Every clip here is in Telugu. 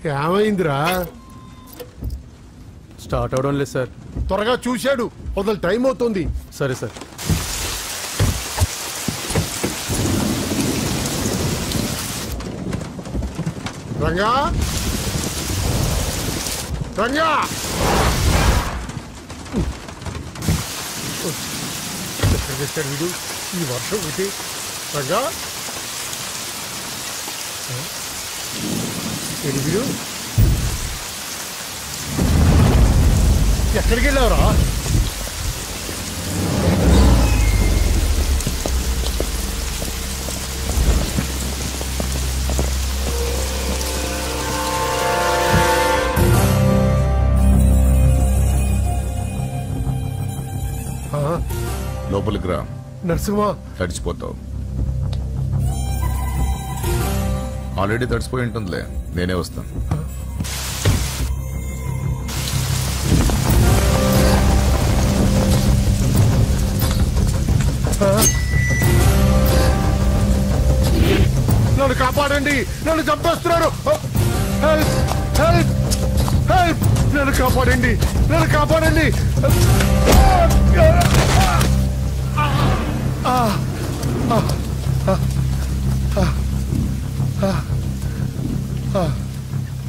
ఏమైందిరా? స్టార్ట్ అవడం లేదు సార్. త్వరగా చూశాడు, వదలు, టైం అవుతుంది. సరే సార్. రంగా, రంగా, ఎక్కడ తెచ్చాడు వీడు ఈ వర్షం ఇది? రంగా, ఏడు వీడు, ఎక్కడికి వెళ్ళావురా? లోపలికి రా. నరసింహ, తడిచిపోతావు. ఆల్రెడీ తడిచిపోయి ఉంటుందిలే, నేనే వస్తాను. నన్ను కాపాడండి, నన్ను చంపేస్తున్నారు. హెల్ప్, హెల్ప్, హెల్ప్, నన్ను కాపాడండి, నన్ను కాపాడండి.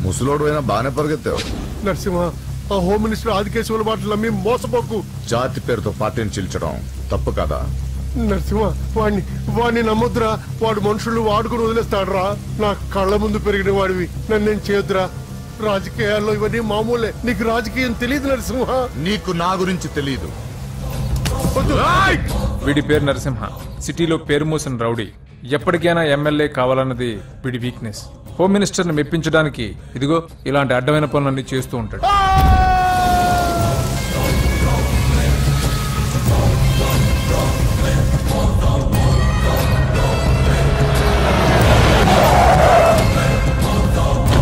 ముసలోడు అయినా బాగానే పరిగెత్తావు. నరసింహ, ఆ హోమ్ మినిస్టర్ ఆదికేశవుల మాటలు నమ్మి మోసపోకు. జాతి పేరుతో పార్టీని చీల్చడం తప్పు కదా? నరసింహ, వాడిని నమ్మొద్దురా. వాడు మనుషులు వాడుకుని వదిలేస్తాడురా. నా కళ్ళ ముందు పెరిగిన వాడివి, నన్నేం చేయొద్దురా. రాజకీయాల్లో ఇవన్నీ మామూలే. నీకు రాజకీయం తెలియదు నరసింహ. నీకు నా గురించి తెలియదు. వీడి పేరు నరసింహ, సిటీలో పేరు మోసిన రౌడీ. ఎప్పటికైనా ఎమ్మెల్యే కావాలన్నది వీడి వీక్నెస్. హోమ్ మినిస్టర్ని మెప్పించడానికి ఇదిగో ఇలాంటి అడ్డమైన పనులన్నీ చేస్తూ ఉంటాడు.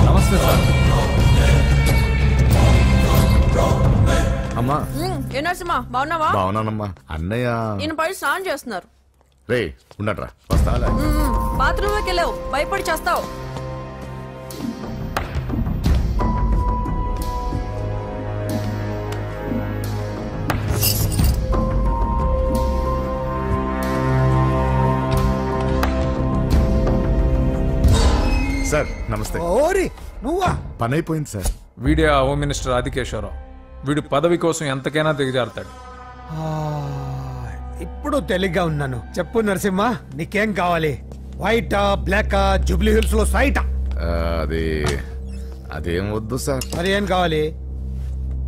నమస్తే సార్. అమ్మా. ఏ నరసింహ, బాగున్నావా? బాగున్నానమ్మా. అన్నయ్య నేను పై స్నానం చేస్తున్నారు. రే ఉండట్రా, వస్తా. బాత్రూమ్ లోకి వెళ్ళావు, భయపడి చేస్తావు. సార్ నమస్తే. ఓరి నువ్వా? పని అయిపోయింది సార్. వీడే ఆ హోమ్ మినిస్టర్ ఆదికేశ్వరరావు. వీడు పదవి కోసం ఎంతకైనా దిగజారుతాడు. ఇప్పుడు తెలిగ్గా ఉన్నాను. చెప్పు నరసింహ, నీకేం కావాలి? వైటా, బ్లాకా, జూబ్లీ హిల్స్ లో సైటా? అది అదేం వద్దు సార్. మరి ఏం కావాలి?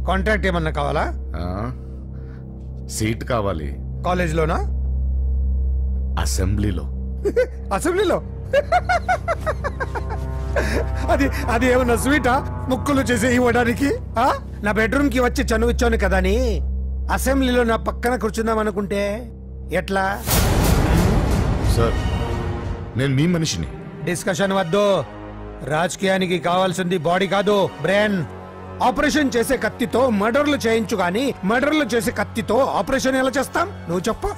కాంట్రాక్ట్ ఏమన్నా కావాలా? సీట్ కావాలి. కాలేజ్ లోనా? అసెంబ్లీలో. అసెంబ్లీలో? అది అది ఏమన్నా స్వీటా? ముక్కులు చేసి ఇవ్వడానికి? నా బెడ్రూమ్ కి వచ్చి చనువిచ్చాను కదా అని అసెంబ్లీలో నా పక్కన కూర్చుందాం అనుకుంటే ఎట్లా? సార్ నేను మీ మనిషిని. డిస్కషన్ వద్దు. రాజకీయానికి కావాల్సింది బాడీ కాదు, బ్రెయిన్. ఆపరేషన్ చేసే కత్తితో మర్డర్లు చేయించు గాని మర్డర్లు చేసే కత్తితో ఆపరేషన్ ఎలా చేస్తాం? నువ్వు చెప్పు.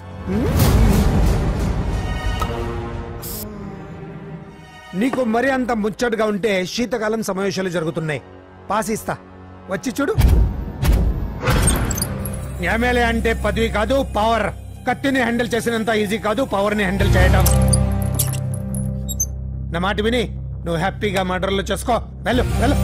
నీకు మరి అంత ముచ్చటగా ఉంటే శీతకాలం సమావేశాలు జరుగుతున్నాయి. పాస్ ఇస్తా, వచ్చి చూడు. ఎమ్మెల్యే అంటే పదవి కాదు, పవర్. కత్తిని హ్యాండిల్ చేసినంత ఈజీ కాదు పవర్ ని హ్యాండిల్ చేయడం. నా మాట విని నువ్వు హ్యాపీగా మర్డర్లు చేసుకో. వెళ్ళు వెళ్ళు.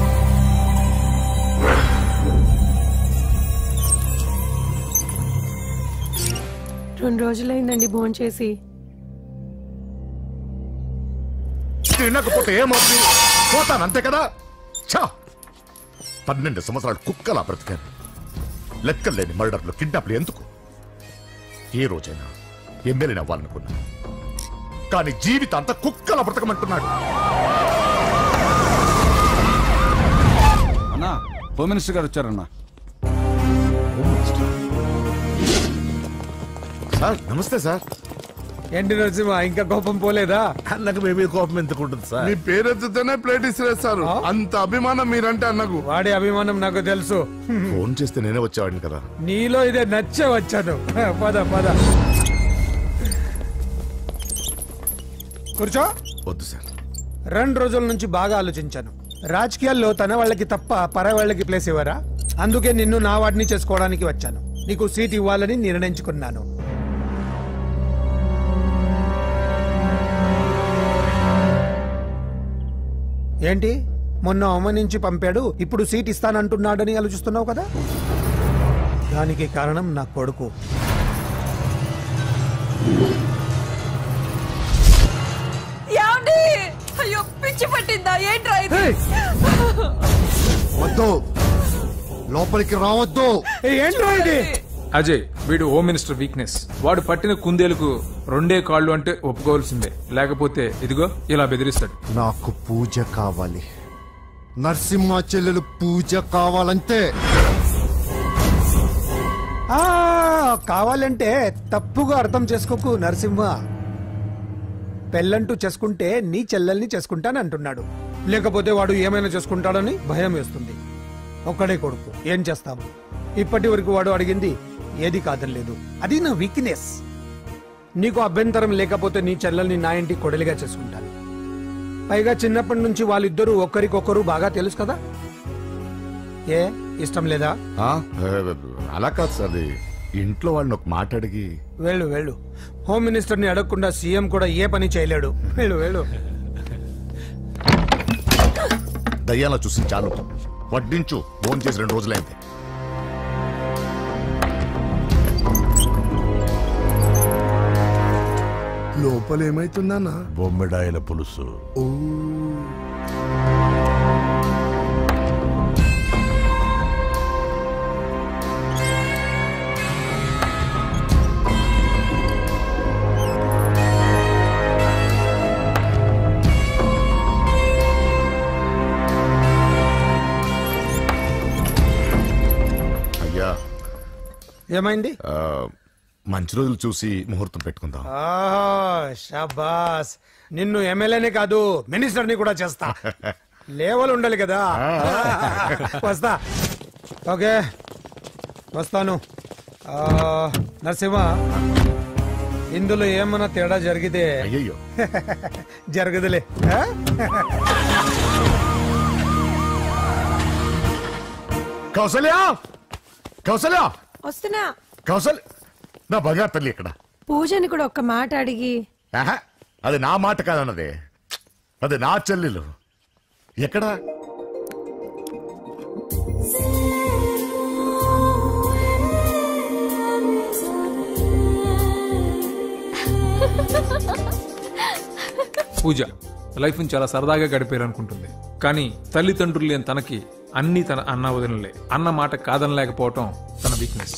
రెండు రోజులైందండి భోంచేసి. తినకపోతే ఏమవుతుంది? పోతాను అంతే కదా. 12 సంవత్సరాలు కుక్కలా బ్రతికాను. లెక్కలేని మర్డర్లు, కిడ్నాప్లు ఎందుకు? ఏ రోజైనా ఎమ్మెల్యేని అవ్వాలనుకున్నా, కానీ జీవితాంతా కుక్కలా బ్రతకమంటున్నాడు. అన్నా, హోమ్ మినిస్టర్ గారు వచ్చారన్నా. Sir namaste sir. ఏంటి నరసింహ, ఇంకా కోపం పోలేదా? అన్నకు మేమే కోపం ఎందుకుంటుంది సార్? మీ పేరెత్తుతోనే ప్లేట్ ఇసిరేస్తారు. అంత అభిమానం మీరంటే అన్నకు. వాడి అభిమానం నాకు తెలుసు. ఫోన్ చేస్తే నేనే వచ్చేవాడిని కదా. నీలో ఇదే నచ్చే వచ్చాను. పద పద కూర్చో. వద్దు సార్. 2 రోజుల నుంచి బాగా ఆలోచించాను. రాజకీయాల్లో తన వాళ్ళకి తప్ప పర వాళ్ళకి ప్లేస్ ఇవ్వరా? అందుకే నిన్ను నా వాడిని చేసుకోవడానికి వచ్చాను. నీకు సీట్ ఇవ్వాలని నిర్ణయించుకున్నాను. ఏంటి మొన్న అవమానించి పంపాడు, ఇప్పుడు సీట్ ఇస్తానంటున్నాడని ఆలోచిస్తున్నావు కదా? దానికి కారణం నా కొడుకు. ఏమండి? అయ్యో పిచ్చి పట్టిందా ఏంట్రా ఇది? వద్దు, లోపలికి రావద్దు. ఏంటో ఇది? అజయ్, వీడు హోమ్ మినిస్టర్ వీక్నెస్. వాడు పట్టిన కుందేలకు 2 కాళ్ళు అంటే ఒప్పుకోవాల్సిందే, లేకపోతే ఇదిగో ఇలా బెదిరిస్తాడు. నాకు పూజ కావాలి, నరసింహ చెల్లెలు పూజ కావాలంటే. కావాలంటే తప్పుగా అర్థం చేసుకోకు నరసింహ. పెళ్ళంటూ చేసుకుంటే నీ చెల్లెల్ని చేసుకుంటానంటున్నాడు. లేకపోతే వాడు ఏమైనా చేసుకుంటాడని భయం వేస్తుంది. ఒక్కడే కొడుకు, ఏం చేస్తాము? ఇప్పటి వరకు వాడు అడిగింది ఏది కాదనలేదు. అది నా వీక్నెస్. నీకు అభ్యంతరం లేకపోతే నీ చెల్లెల్ని నా ఇంటి కొడలిగా చేసుకుంటాను. పైగా చిన్నప్పటి నుంచి వాళ్ళిద్దరూ ఒకరికొకరు బాగా తెలుసు కదా. ఏ ఇష్టం లేదా? అలా కాదు సార్, ఇంట్లో వాళ్ళని ఒక మాట అడిగి. వెళ్ళు వెళ్ళు. హోమ్ మినిస్టర్ ని అడగకుండా సీఎం కూడా ఏ పని చేయలేడు. వెళ్ళు వెళ్ళు. దయ్యాలా చూసి చాలు, వడ్డించు. ఫోన్ చేసి 2 రోజులైంది. లోపల ఏమైతుందన్నా? బొమ్మిడాయల పులుసు. అయ్యా, ఏమైంది? మంచి రోజులు చూసి ముహూర్తం పెట్టుకుందాం. షాబాస్. నిన్ను ఎమ్మెల్యేనే కాదు మినిస్టర్ ని కూడా చేస్తా. లేవల్ ఉండాలి కదా. వస్తా. ఓకే వస్తాను. నరసింహ, ఇందులో ఏమన్నా తేడా జరిగితే అయ్యయ్యో జరగదులే. కౌసల్య, కౌసల్య, వస్తున్నా. కౌసల్య, నా బంగారు తల్లి ఇక్కడ. పూజని కూడా ఒక్క మాట అడిగి. ఆహా, అది నా మాట కాదన్నదే, అది నా చెల్లెలు. ఎక్కడా? పూజ లైఫ్ ని చాలా సరదాగా గడిపేయాలనుకుంటుంది. కానీ తల్లిదండ్రులు లేని తనకి అన్ని తన అన్న వదినలే. అన్న మాట కాదనలేకపోవటం తన వీక్నెస్.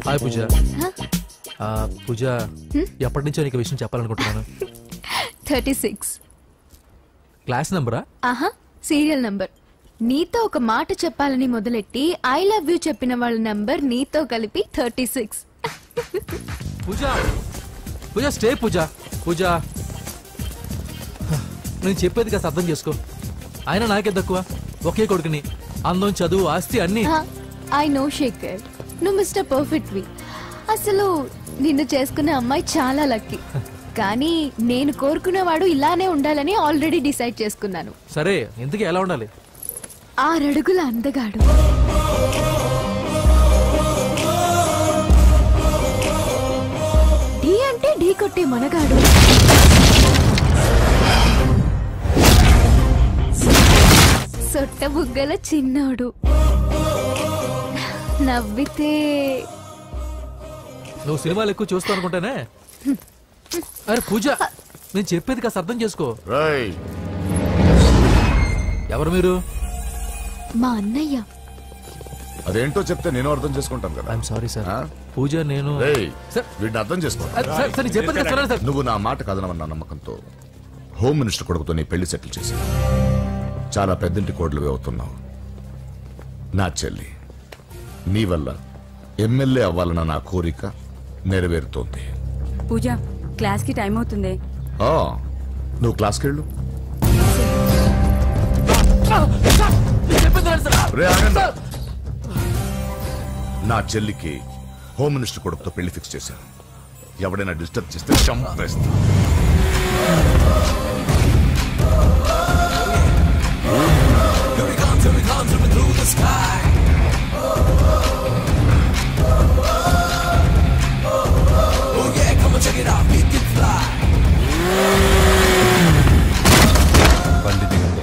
హాయ్ పూజ. పూజ, ఎప్పటి నుంచో నీకు విషయం చెప్పాలనుకుంటున్నాను. 36 క్లాస్ నంబరా? ఆహా, సీరియల్ నంబర్. నీతో ఒక మాట చెప్పాలని మొదలెట్టి ఐ లవ్ యూ చెప్పిన వాళ్ళ నంబర్ నీతో కలిపి 36. పూజ, పూజ స్టే. పూజ, పూజ నేను చెప్పేది కాస్త అర్థం చేసుకో. ఆయన నాకే తక్కువ, ఒకే కొడుకుని. అందం, చదువు, ఆస్తి అన్ని. ఐ నో శేఖర్, నువ్వు మిస్టర్ పర్ఫెక్ట్ వి. అసలు నిన్ను చేసుకునే అమ్మాయి చాలా లక్కీ. కానీ నేను కోరుకునేవాడు ఇలానే ఉండాలని ఆల్రెడీ డిసైడ్ చేసుకున్నాను. సరే, ఇంతకీ ఎలా ఉండాలి? 6 అడుగుల అందగాడు, ఢీ అంటే ఢీ కొట్టే మనగాడు, సొట్ట బుగ్గల చిన్నోడు, నవ్వితే. నువ్వు సినిమాలు ఎక్కువ చూస్తావు అనుకుంటానే. అరే పూజ, నేను చెప్పేది కాస్త అర్థం చేసుకో. ఎవరు మీరు? మా అన్నయ్య. అదేంటో చెప్తే నేను అర్థం చేసుకుంటాను కదా. I'm sorry sir. పూజ, నేను వీడిని అర్థం చేసుకో. చెప్పేది. నువ్వు నా మాట కదనవన్న నమ్మకంతో హోమ్ మినిస్టర్ కొడుకుతో నీ పెళ్లి సెటిల్ చేశాను. చాలా పెద్దంటి కోడలువి అవుతున్నావు. నా చెల్లి, నీ వల్ల ఎమ్మెల్యే అవ్వాలన్న నా కోరిక నెరవేరుతోంది. పూజ, క్లాస్ కి టైం అవుతుంది. నువ్వు క్లాస్కి వెళ్ళు. నా చెల్లికి హోమ్ మినిస్టర్ కొడుకుతో పెళ్లి ఫిక్స్ చేశాను. ఎవడైనా డిస్టర్బ్ చేస్తే చంపేస్తా. బండి దిగండి.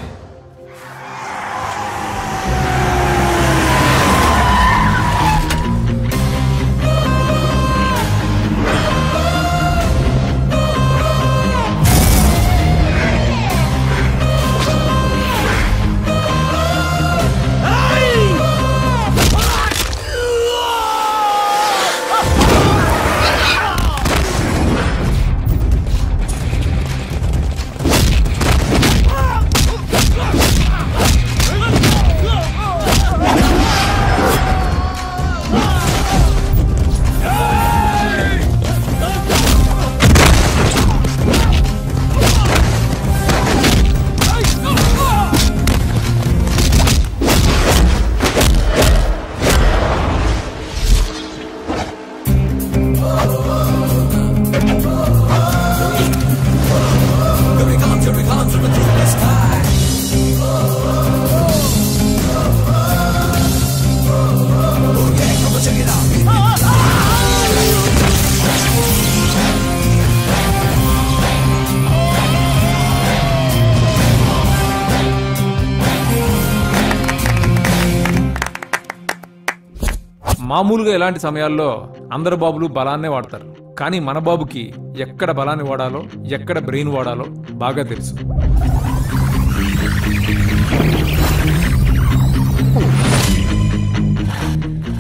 మామూలుగా ఇలాంటి సమయాల్లో అందరు బాబులు బలాన్నే వాడతారు, కానీ మన బాబుకి ఎక్కడ బలాన్ని వాడాలో ఎక్కడ బ్రెయిన్ వాడాలో బాగా తెలుసు.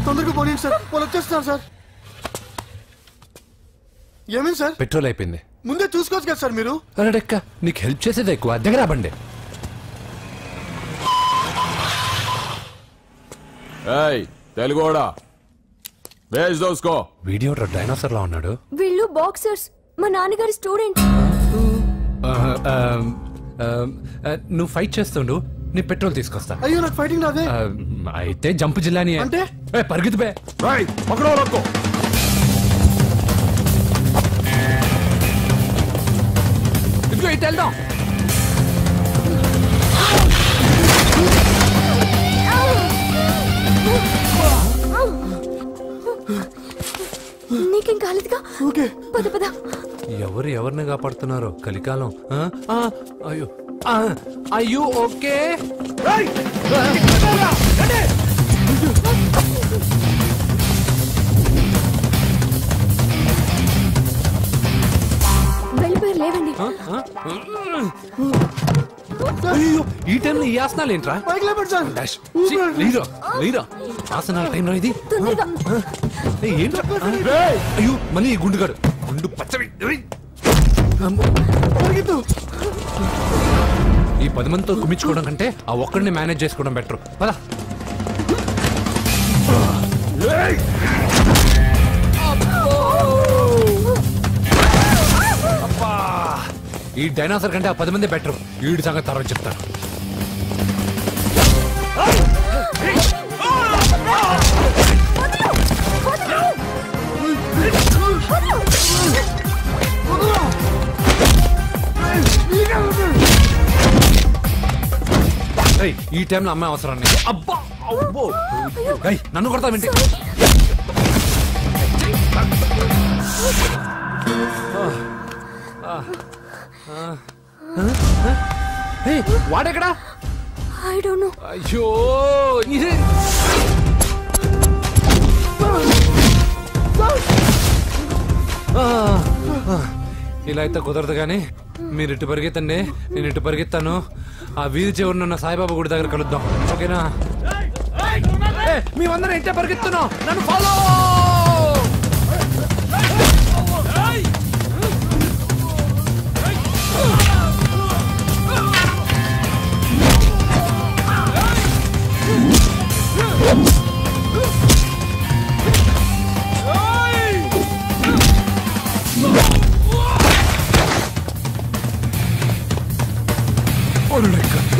తొందరగా పోనీ సార్, వాళ్ళు వచ్చేస్తున్నారు సార్. ఏమైంది సార్? పెట్రోల్ అయిపోయింది. ముందే చూసుకోవచ్చు కదా సార్ మీరు. అరెక్క నీకు హెల్ప్ చేసేది ఎక్కువ, దగ్గర బండి. తెలుగోడా వీడియో డైనోసర్ లా ఉన్నాడు. వీళ్ళు బాక్సర్స్, మా నాన్నగారి స్టూడెంట్. నువ్వు ఫైట్ చేస్తుండు, నీ పెట్రోల్ తీసుకొస్తా. అయ్యో నాకు ఫైటింగ్ రాదే. అయితే జంప్ జిల్లాని అంటే పరిగెత్తు బే. ఇదిగో ఇటు వెళ్దాం. నీకేం కాలేదుగా? ఓకే పద పద. ఎవరు ఎవరిని కాపాడుతున్నారో కలికాలం. అయ్యో అయ్యో ఓకే. వెళ్ళిపోయారు, లేవండి. అయ్యో ఈ టైంలో ఈ ఆసనాలు ఏంట్రా? పైకి లేపండి సార్. లేరా ఆసనాల టైంలో ఇది తొందరగా. ఏంట్రా? అయ్యో మళ్ళీ ఈ గుండుగాడు, గుండు పచ్చవి. ఈ 10 మందితో కుమ్మించుకోవడం కంటే ఆ ఒక్కడిని మేనేజ్ చేసుకోవడం బెటర్. పదా ఈ డైనాసర్ కంటే ఆ 10 మంది బెటర్. వీడి సంగతి తర్వాత చెప్తాను. ఈ టైంలో అమ్మాయి అవసరం నీకు. అబ్బా అబ్బో నన్ను కొడతావేంటి? వాడెక్కడా? I don't know. అయ్యో ఇలా అయితే కుదరదు కానీ మీరు ఇటు పరిగెత్తండి, నేను ఇటు పరిగెత్తాను. ఆ వీధి చివరినున్న సాయిబాబా గుడి దగ్గర కలుద్దాం, ఓకేనా? మేమందరం ఇంటే పరిగెత్తున్నాం, నన్ను ఫాలో.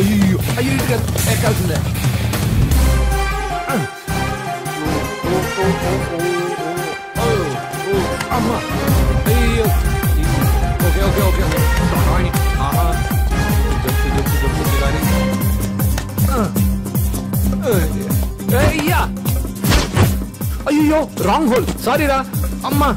అయ్యో అయ్యో ఎక్కాల్సిందే. అమ్మా అయ్యో. ఓకే ఓకే ఓకే ఆహా జంపు జంపు జంపు కానీ అయ్యో రాంగ్ హోల్, సారీ రా అమ్మా.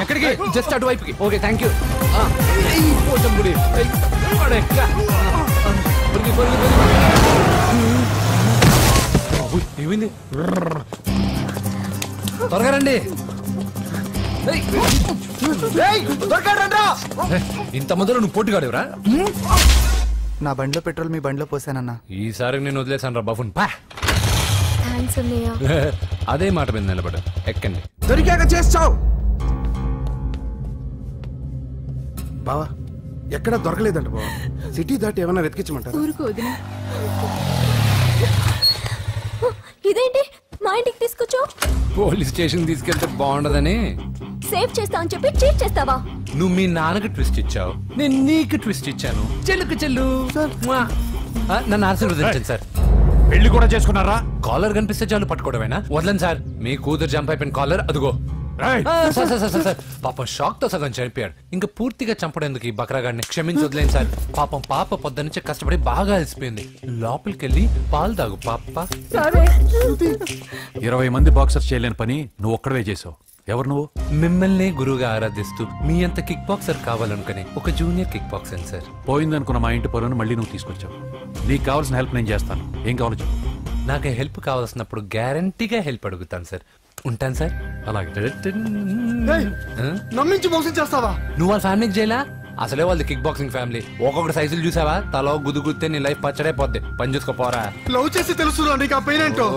ఎక్కడికి? జస్ట్ అటువైపుకి. Okay thank you. ఏమైంది? త్వరగా రండి. ఇంత మధ్యలో నువ్వు పోటీగాడేవరా? నా బండిలో పెట్రోల్ మీ బండిలో పోసానన్నా. ఈసారి నేను వదిలేసాను రా బఫున్. అదే మాట మీద నిలబడ. ఎక్కండి. దొరికాక చేస్తావు బావా. ఎక్కడ దొరకలేదంట బావా. సిటీ దాటి ఏమైనా వెతికించమంటారా? ఊరుకోదినా. ఇదేంటి మా ఇంటికి తీసుకొచ్చావు? పోలీస్ స్టేషన్ తీసుకెళ్తే బాగుండదని. సేవ్ చేస్తా అని చెప్పి చీట్ చేస్తావా? నువ్వు మీ నాన్నకి ట్విస్ట్ ఇచ్చావు, నేను నీకు ట్విస్ట్ ఇచ్చాను. చెల్లుకు చెల్లు నన్ను ఆశీర్వదించండి సార్. పెళ్లి కూడా చేసుకున్నారా? కాలర్ కనిపిస్తే చాలు పట్టుకోవడమేనా? వదలండి సార్. మీ కూతురు జంప్ అయిపోయిన కాలర్ అదుగో. పాపం షాక్ తో సగం చనిపోయాడు. ఇంకా పూర్తిగా చంపడేందుకు ఈ బక్రాగాడిని క్షమించి వదిలేండి సార్. పాపం పాప పొద్దునుంచి కష్టపడి బాగా అలసిపోయింది. లోపలికెళ్ళి పాలు తాగు పాప. 20 మంది బాక్సర్స్ చేయలేని పని నువ్వు ఒక్కడవే చేసావు. ఎవరు నువ్వు? మిమ్మల్ని గురువుగా ఆరాధిస్తూ మీ అంత కిక్ బాక్సర్ కావాలనుకునే ఒక జూనియర్ కిక్ బాక్సర్ సార్. పోయిందనుకున్న మా ఇంటి పొలను మళ్ళీ నువ్వు తీసుకొచ్చావు. నీకు కావాల్సిన హెల్ప్ నేను చేస్తాను. ఏం కావాలో చెప్పు. నాకు హెల్ప్ కావాల్సినప్పుడు గ్యారంటీగా హెల్ప్ అడుగుతాను సార్. ఉంటాను సార్. అలాగే. నమ్మించి మోసం చేస్తావా? నువ్వు వాళ్ళ ఫ్యామిలీకి చేయలా? అసలే వాళ్ళది కిక్ బాక్సింగ్ ఫ్యామిలీ. ఒక్కొక్కటి సైజులు చూసావా? తలో గుద్దుగుద్దే నీ లైఫ్ పచ్చడైపోద్ది. పని చూసుకోపోరా. లవ్ చేసి తెలుసు నీకు ఆ పెయిన్ ఏంటో.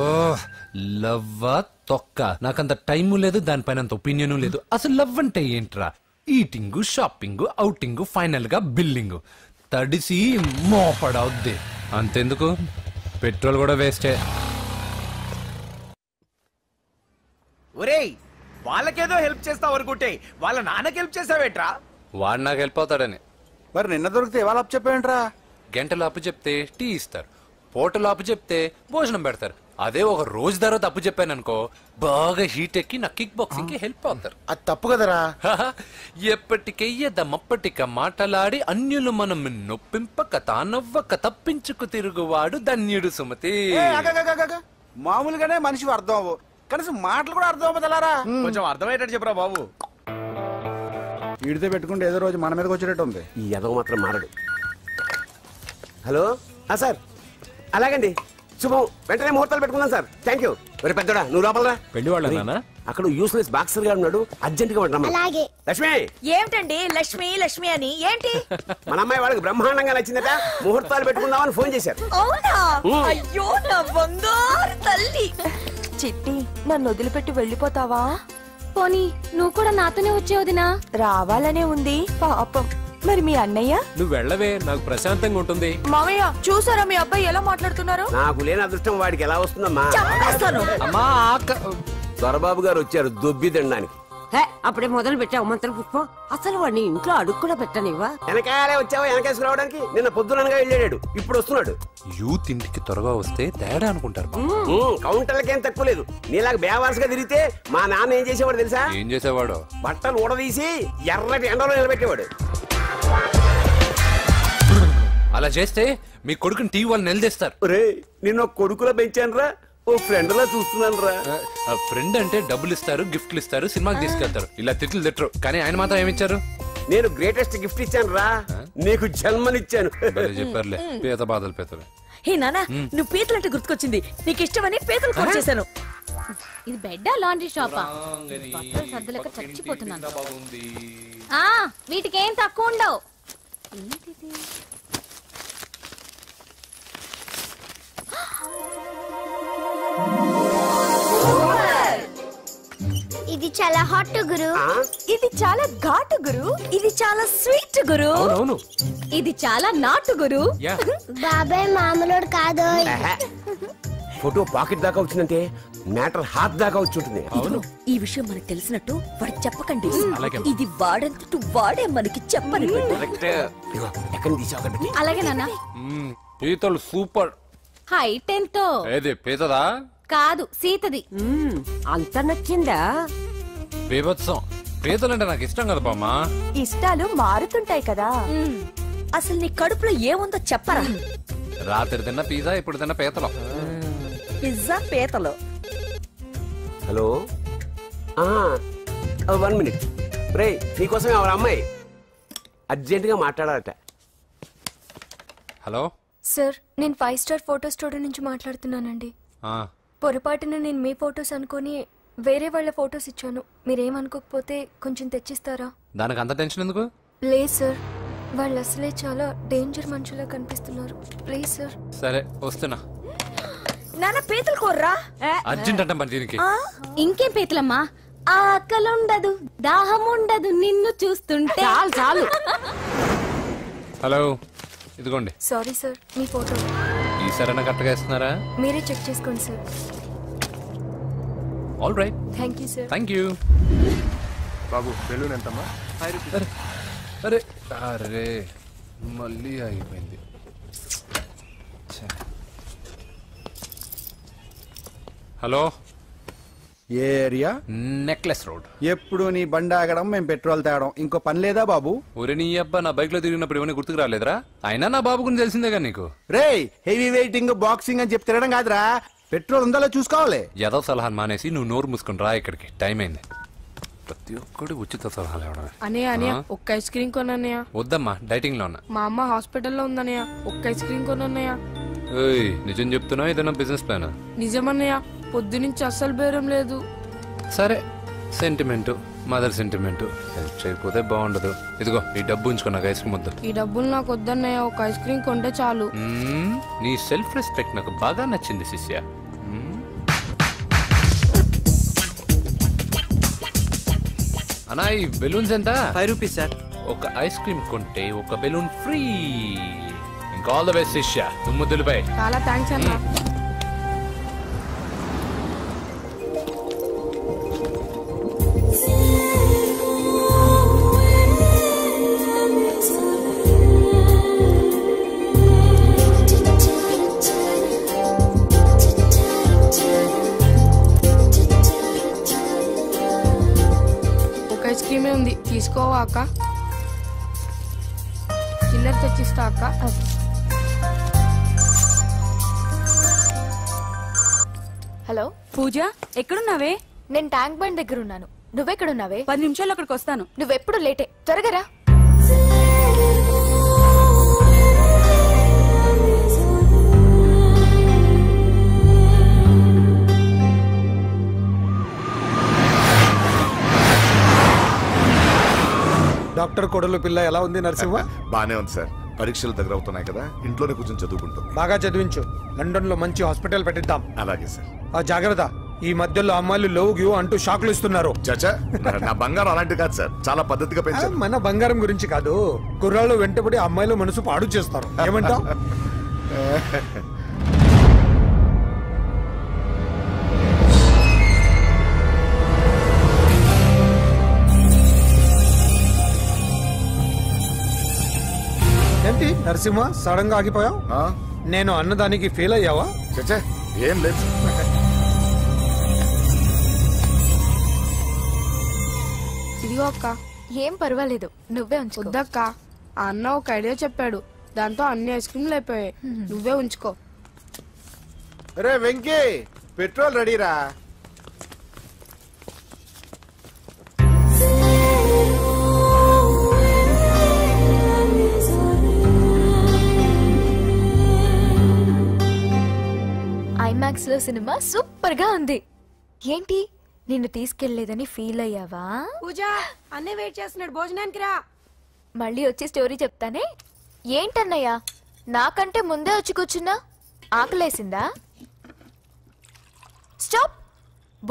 లవ్వా తొక్క. నాకంత టైము లేదు, దానిపైన అంత ఒపీనియన్ లేదు. అసలు లవ్ అంటే ఏంట్రా? ఈటింగ్, షాపింగ్, ఔటింగ్, ఫైనల్ గా బిల్డింగ్. తడిసి మోపడవుద్ది. అంతెందుకు, పెట్రోల్ కూడా వేస్టే. ఒరేయ్, వాళ్ళకేదో హెల్ప్ చేస్తావు అనుకుంటే వాళ్ళ నాన్నకి హెల్ప్ చేసావేట్రా? వాడు నాకు హెల్ప్ అవుతాడని. మరి నిన్న దొరికితే ఇవాళ అప్పు చెప్పేంట్రా? గంటలు అప్పు చెప్తే టీ ఇస్తారు, పూటలు అప్పు చెప్తే భోజనం పెడతారు. అదే ఒక రోజు తర్వాత అప్పు చెప్పాను అనుకో, బాగా హీట్ ఎక్కి నా కిక్ బాక్సింగ్ కి హెల్ప్ అవుతారు. అది తప్పు కదరా. ఎప్పటికెయ్యదమప్పటిక మాటలాడి అన్యులు మనం నొప్పింపక తానవ్వక తప్పించుకు తిరుగువాడు ధన్యుడు సుమతి. మామూలుగానే మనిషి అర్థం అవ్వు, కనీసం మాటలు కూడా అర్థం అవ్వదలారా. కొంచెం అర్థమయ్యేటట్టు చెప్పరా బాబు. వీడితే పెట్టుకుంటే ఏదో రోజు మన మీదకి వచ్చేటట్టు ఉంది. ఈ ఎదవ మాత్రం మారడు. హలో సార్, అలాగండి, శుభం. వెంటనే ముహూర్తాలు పెట్టుకుందాం సార్. Thank you. మరి పెద్దోడా నువ్వు లోపలరా. పెళ్లి వాళ్ళ అక్కడ యూస్లెస్ బాక్సర్ గా ఉన్నాడు, అర్జెంట్ గా ఉంటాం. లక్ష్మి. ఏమిటండి లక్ష్మి లక్ష్మి అని? ఏంటి? మన అమ్మాయి వాళ్ళకి బ్రహ్మాండంగా నచ్చిందట, ముహూర్తాలు పెట్టుకుందామని ఫోన్ చేశారు. అవునా? అయ్యో నా బంగారు తల్లి. చిట్టి, నన్ను వదిలిపెట్టి వెళ్ళిపోతావా? పోనీ నువ్వు కూడా నాతోనే వచ్చేవదినా? రావాలనే ఉంది పాపం. మరి మీ అన్నయ్య? నువ్వు వెళ్ళవే, నాకు ప్రశాంతంగా ఉంటుంది. మామయ్య చూసారా మీ అబ్బాయి ఎలా మాట్లాడుతున్నారు? నాకు లేని అదృష్టం వాడికి ఎలా వస్తుందమ్మా? అమ్మా దొరబాబు గారు వచ్చారు దొబ్బి తినడానికి. అప్పుడే మొదలు పెట్టావు మంత్ర పుష్పం. అసలు వాడిని ఇంట్లో అడుగు కూడా పెట్టనివ్వా? వెనకాలే వచ్చావా? వెనకేసుకు రావడానికి నిన్న పొద్దుననగా వెళ్ళాడు, ఇప్పుడు వస్తున్నాడు. యూత్ ఇంటికి త్వరగా వస్తే తేడా అనుకుంటారు. కౌంటర్లకేం తక్కువ లేదు. నీలాగా బేవారసుగా తిరిగితే మా నాన్న ఏం చేసేవాడు తెలుసా? ఏం చేసేవాడు? బట్టలు ఊడదీసి ఎర్రటి ఎండలో నిలబెట్టేవాడు. అలా చేస్తే మీ కొడుకుని టీవీ వాళ్ళు నిలదీస్తారు. నిన్న కొడుకులా పెంచాను రా, ఓ ఫ్రెండ్ లా చూస్తున్నాను రా. ఫ్రెండ్ అంటే డబ్బులు ఇస్తారు, గిఫ్ట్లు ఇస్తారు, సినిమాకి తీసుకెళ్తారు. ఇలా తిట్లు తిట్టరు. కానీ ఆయన మాత్రం ఏమిచ్చారు? నేను గ్రేటెస్ట్ గిఫ్ట్ ఇచ్చాను రా, నీకు జన్మనిచ్చాను. చెప్పారులే, పీత బాధలు పీతలు. హే నానా, నువ్వు పీతలు అంటే గుర్తుకొచ్చింది. నీకు ఇష్టమని పీతలు ఫోన్ చేశాను. ఇది బెడ్డా లాండ్రీ షాపా? సర్దులేక చచ్చిపోతున్నాను. వీటికేం తక్కువ ఉండవు. ఇది చాలా హాట్ గురు. ఇది చాలా ఘాటు గురు. ఇది చాలా స్వీట్ గురు. అవునవును. ఇది చాలా నాటు గురు. బాబాయ్ మామూలుడు కాదు. ఫోటో పాకెట్ దాకా వచ్చిందంటే మ్యాటర్ హాత్ దాకా వచ్చి ఉంటుంది. ఈ విషయం మనకు తెలిసినట్టు వాడికి చెప్పకండి. అలాగే. ఇది వాడంతటూ వాడే మనకి చెప్పని. ఎక్కడి తీసావు? అలాగే నాన్న. పీతలు సూపర్. హైట్ ఎంతో? ఏది పీతదా? కాదు, సీతది. అంత నచ్చిందా? బీభత్సం. పీతలంటే నాకు ఇష్టం కదా బామ్మ. ఇష్టాలు మారుతుంటాయి కదా. అసలు నీ కడుపులో ఏముందో చెప్పరా? రాత్రి తిన్న పిజ్జా, ఇప్పుడు తిన్న పీతలు. పిజ్జా పీతలు. Hello 1 minute. రే నీకోసం ఎవరు అమ్మాయి అర్జెంటుగా మాట్లాడాలట. హలో సార్, నేను 5 స్టార్ ఫోటో స్టూడియో నుంచి మాట్లాడుతున్నానండి. పొరపాటున నేను మీ ఫొటోస్ అనుకొని వేరే వాళ్ళ ఫొటోస్ ఇచ్చాను. మీరేమనుకోకపోతే కొంచెం తెచ్చిస్తారా? దానికి అంత టెన్షన్ ఎందుకు? ప్లీజ్ సార్, వాళ్ళు అసలే చాలా డేంజర్ మనుషులా కనిపిస్తున్నారు. Please sir. సరే వస్తున్నా. నాన్న పీతలు కోర్రా. అర్జెంట్ అంటే మరి దీనికి. ఇంకేం పీతలమ్మా? ఆకలి ఉండదు, దాహం ఉండదు నిన్ను చూస్తుంటే. చాలు. హలో ఇదిగోండి. సారీ సార్, మీ ఫోటో. ఈ సరైన కరెక్ట్గా ఇస్తున్నారా? మీరే చెక్ చేసుకోండి sir. All right. Thank you sir. Thank you. Babu balloon ఎంతమ్మా? అరే అరే మళ్ళీ అయిపోయింది. హలో, ఏ ఏరియా? Necklace road. ఎప్పుడు నీ బండి ఆగడం, మేము పెట్రోల్ తేవడం, ఇంకో పని లేదా బాబు? ఒరే నీ అబ్బా, నా బైక్ లో తిరిగినప్పుడు ఏమైనా గుర్తుకు రాలేదురా? అయినా నా బాబు గురించి తెలిసిందేగా నీకు. రే హెవీ వెయిటింగ్ బాక్సింగ్ అని చెప్పి తిరగడం కాదురా, పెట్రోల్ ఉందా చూసుకోవాలి. ఏదో సలహాలు మానేసి నువ్వు నోరు మూసుకుని రా ఇక్కడికి. టైం అయింది. ప్రతి ఒక్కడు ఉచిత సలహాలు ఇవ్వడం. అన్నయ్య ఒక్క ఐస్ క్రీమ్ కొనన్నయ్య. వద్దమ్మా, డైటింగ్ లో ఉన్నా. మా అమ్మ హాస్పిటల్లో ఉందన్నయ్య, ఒక్క ఐస్ క్రీమ్ కొనన్నయ్య. నిజం చెప్తున్నా, ఏదైనా బిజినెస్ ప్లాన్? నిజమన్నయ్య, పొద్దునుంచి అస్సలు బేరం లేదు. సరే, సెంటిమెంట్, మదర్ సెంటిమెంట్. హెల్ప్ చేయకపోతే బాగుండదు. ఇదిగో ఈ డబ్బు ఉంచుకో, నాకు ఐస్ క్రీమ్ వద్దు. ఈ డబ్బులు నాకు వద్దన్నయ్య, ఒక ఐస్ క్రీమ్ కొంటే చాలు. నీ సెల్ఫ్ రెస్పెక్ట్ నాకు బాగా నచ్చింది శిష్య. అన్నా ఈ బెలూన్స్ ఎంత? 5 రూపీస్ సార్. ఒక ఐస్ క్రీమ్ కొంటే ఒక బెలూన్ ఫ్రీ. ఇంకా ఆల్ ద బెస్ట్ శిష్య. తుమ్ము దులిపై. చాలా థ్యాంక్స్ అన్న. ఐస్ క్రీమే ఉంది, తీసుకోవా అక్క? చిల్లర తెచ్చిస్తా అక్క. హలో పూజ, ఎక్కడున్నావే? నేను ట్యాంక్ బండ్ దగ్గర ఉన్నాను. నువ్వెక్కడున్నావే? 10 నిమిషాలు అక్కడికి వస్తాను. నువ్వెప్పుడు లేటే, త్వరగా రా. డాక్టర్ కొడలు పిల్ల ఎలా ఉంది నరసింహ? బానే ఉంది సార్. పరీక్షలు దగ్గర అవుతున్నాయి కదా, ఇంట్లోనే కూర్చొని చదువుకుంటాం. బాగా చదివించు. లండన్ లో మంచి హాస్పిటల్ పెట్టిద్దాం. అలాగే సార్. జాగ్రత్త, ఈ మధ్యలో అమ్మాయిలు లవ్ గివ్ అంటూ షాక్లు ఇస్తున్నారు. చాచా, నా బంగారం అలాంటి కాదు సార్, చాలా పద్ధతిగా పెంచారు. మన బంగారం గురించి కాదు, కుర్రాళ్ళు వెంటబడి అమ్మాయిలు మనసు పాడు చేస్తారు. ఏమంటావు? ఏంటి నరసింహ, సడన్ గా ఆగిపోయావు? నేను అన్నదానికి ఫెయిల్ అయ్యావా? చచ్చా, ఏం లేదు. ఇదిగో అక్క. ఏం పర్వాలేదు, నువ్వే ఉంచుకో. వద్దక్క, ఆ అన్న ఒక ఐడియా చెప్పాడు, దాంతో అన్ని ఐస్ క్రీమ్లు అయిపోయాయి. నువ్వే ఉంచుకో. రే వెంకీ, పెట్రోల్ రెడీరా? ఐమాక్స్ లో సినిమా సూపర్ గా ఉంది. ఏంటి, నిన్ను తీసుకెళ్లేదని ఫీల్ అయ్యావా? పూజ, అన్నీ వెయిట్ చేస్తున్నాడు, భోజనానికి రా. మళ్ళీ వచ్చి స్టోరీ చెప్తానే. ఏంటన్నయ్యా, నాకంటే ముందే వచ్చి కూర్చున్నా? ఆకలేసిందా? స్టాప్.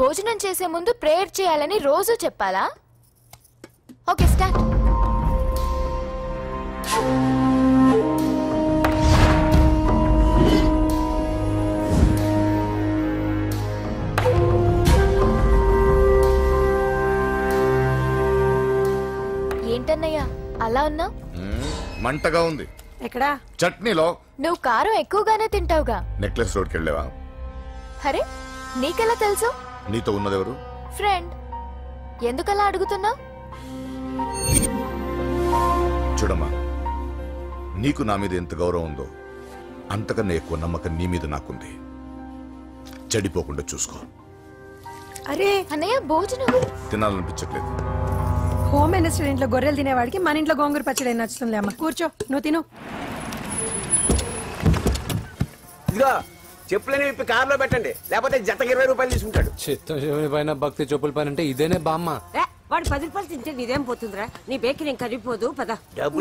భోజనం చేసే ముందు ప్రేయర్ చేయాలని రోజు చెప్పాలా? Okay start. ఏంటన్నయ్యా అలా ఉన్నావు? మంటగా ఉంది. ఎక్కడా? చట్నీలో. నువ్వు కారం ఎక్కువగానే తింటావుగా. నెక్లెస్ రోడ్కి వెళ్ళావా? అరే నీకెలా తెలుసు? నీతో ఉన్నదెవరు? ఫ్రెండ్. ఎందుకలా అడుగుతున్నావు? చూడమ్మా, నీకు నా మీద ఎంత గౌరవం ఉందో అంతకన్నా ఎక్కువ నమ్మకం నీ మీద నాకుంది. చెడిపోకుండా చూసుకో. అరే అన్నయ్య భోజనం తినాలనిపించట్లేదు. హోమ్ మినిస్టర్ ఇంట్లో గొర్రెలు తినేవాడికి మన ఇంట్లో గోంగూర పచ్చడి నచ్చుతుంది అమ్మ. కూర్చో, నువ్వు తిను. ఇదిగో చెప్పులని విప్పి కారులో పెట్టండి, లేకపోతే జతకి 20 రూపాయలు తీసుకుంటాడు. చిత్తం పైన భక్తి చెప్పుల పైన అంటే ఇదేనే బామ్మ. వాడు 10 రూపాయలు తింటే నీదేం పోతుందిరా? నీ బేకరీ ఏం కరిగిపోదు. పద.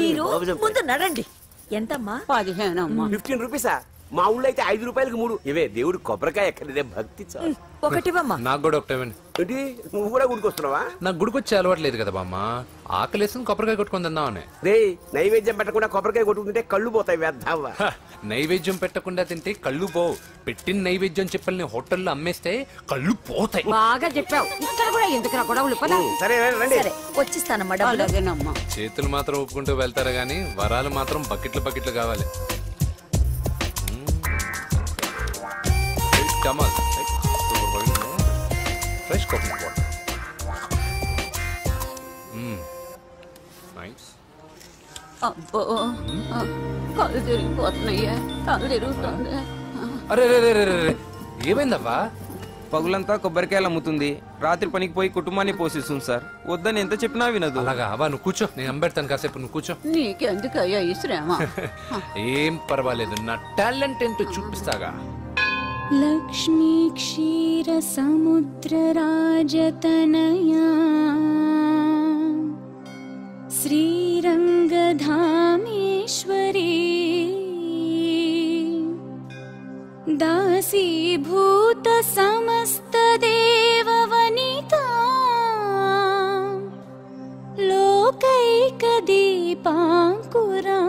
మీరు ముందు నడండి. ఎంతమ్మా? 15 అమ్మా. 15 రూపీసా? మా ఊళ్ళో అయితే 5 రూపాయలకి 3. ఇవే దేవుడు కొబ్బరికాయ ఎక్కడిదే భక్తి చాలు. ఒకటివమ్మా. నాకు కూడా ఒకటేమండి. ఏంటి నువ్వు కూడా గుడికొస్తున్నావా? నాకు గుడికొచ్చి అలవాట్లేదు కదా బామ్మ. ఆకలేసిన కొబ్బరికాయ కొట్టుకొని తిందామని. రే నైవేద్యం పెట్టకుండా కొబ్బరికాయ కొట్టుకుంటే కళ్ళు పోతాయి వేద్దావా. నైవేద్యం పెట్టకుండా తింటే కళ్ళు పోవు. పెట్టిన నైవేద్యం చెప్పల్ని హోటల్లో అమ్మేస్తే కళ్ళు పోతాయి. బాగా చెప్పావు. ఇక్కడ కూడా ఎందుకురా గొడవలు? పద. సరే రండి. సరే వచ్చిస్తానమ్మా డబ్బులు. అలాగేనమ్మా. చేతులు మాత్రం ఒప్పుకుంటూ వెళ్తారు గానీ వరాలు మాత్రం బకెట్లు బకెట్లు కావాలి. Jamal, fresh coffee pot. Nice. అబ్బో కళ్ళు తిరిగిపోతున్నాయ్యా. కళ్ళు తిరుగుతుంది. అరే ఏమైందవ్వా? పగులంతా కొబ్బరికాయలు అమ్ముతుంది. రాత్రి పనికి పోయి కుటుంబాన్ని పోషిస్తుంది సార్. వద్దని ఎంత చెప్పినా వినదు. అలాగా అవ్వా, నువ్వు కూర్చో, నేను అంబెడతాను కాసేపు. నువ్వు కూర్చో. నీకెందుకయ్యా ఈ శ్రమ? ఏం పర్వాలేదు, నా టాలెంట్ ఏంటో చూపిస్తాగా. లక్ష్మీ క్షీర సముద్ర రాజతనయా శ్రీరంగధామేశ్వరీ దాసీభూత సమస్త దేవవనితా లోకైక దీపాంకురా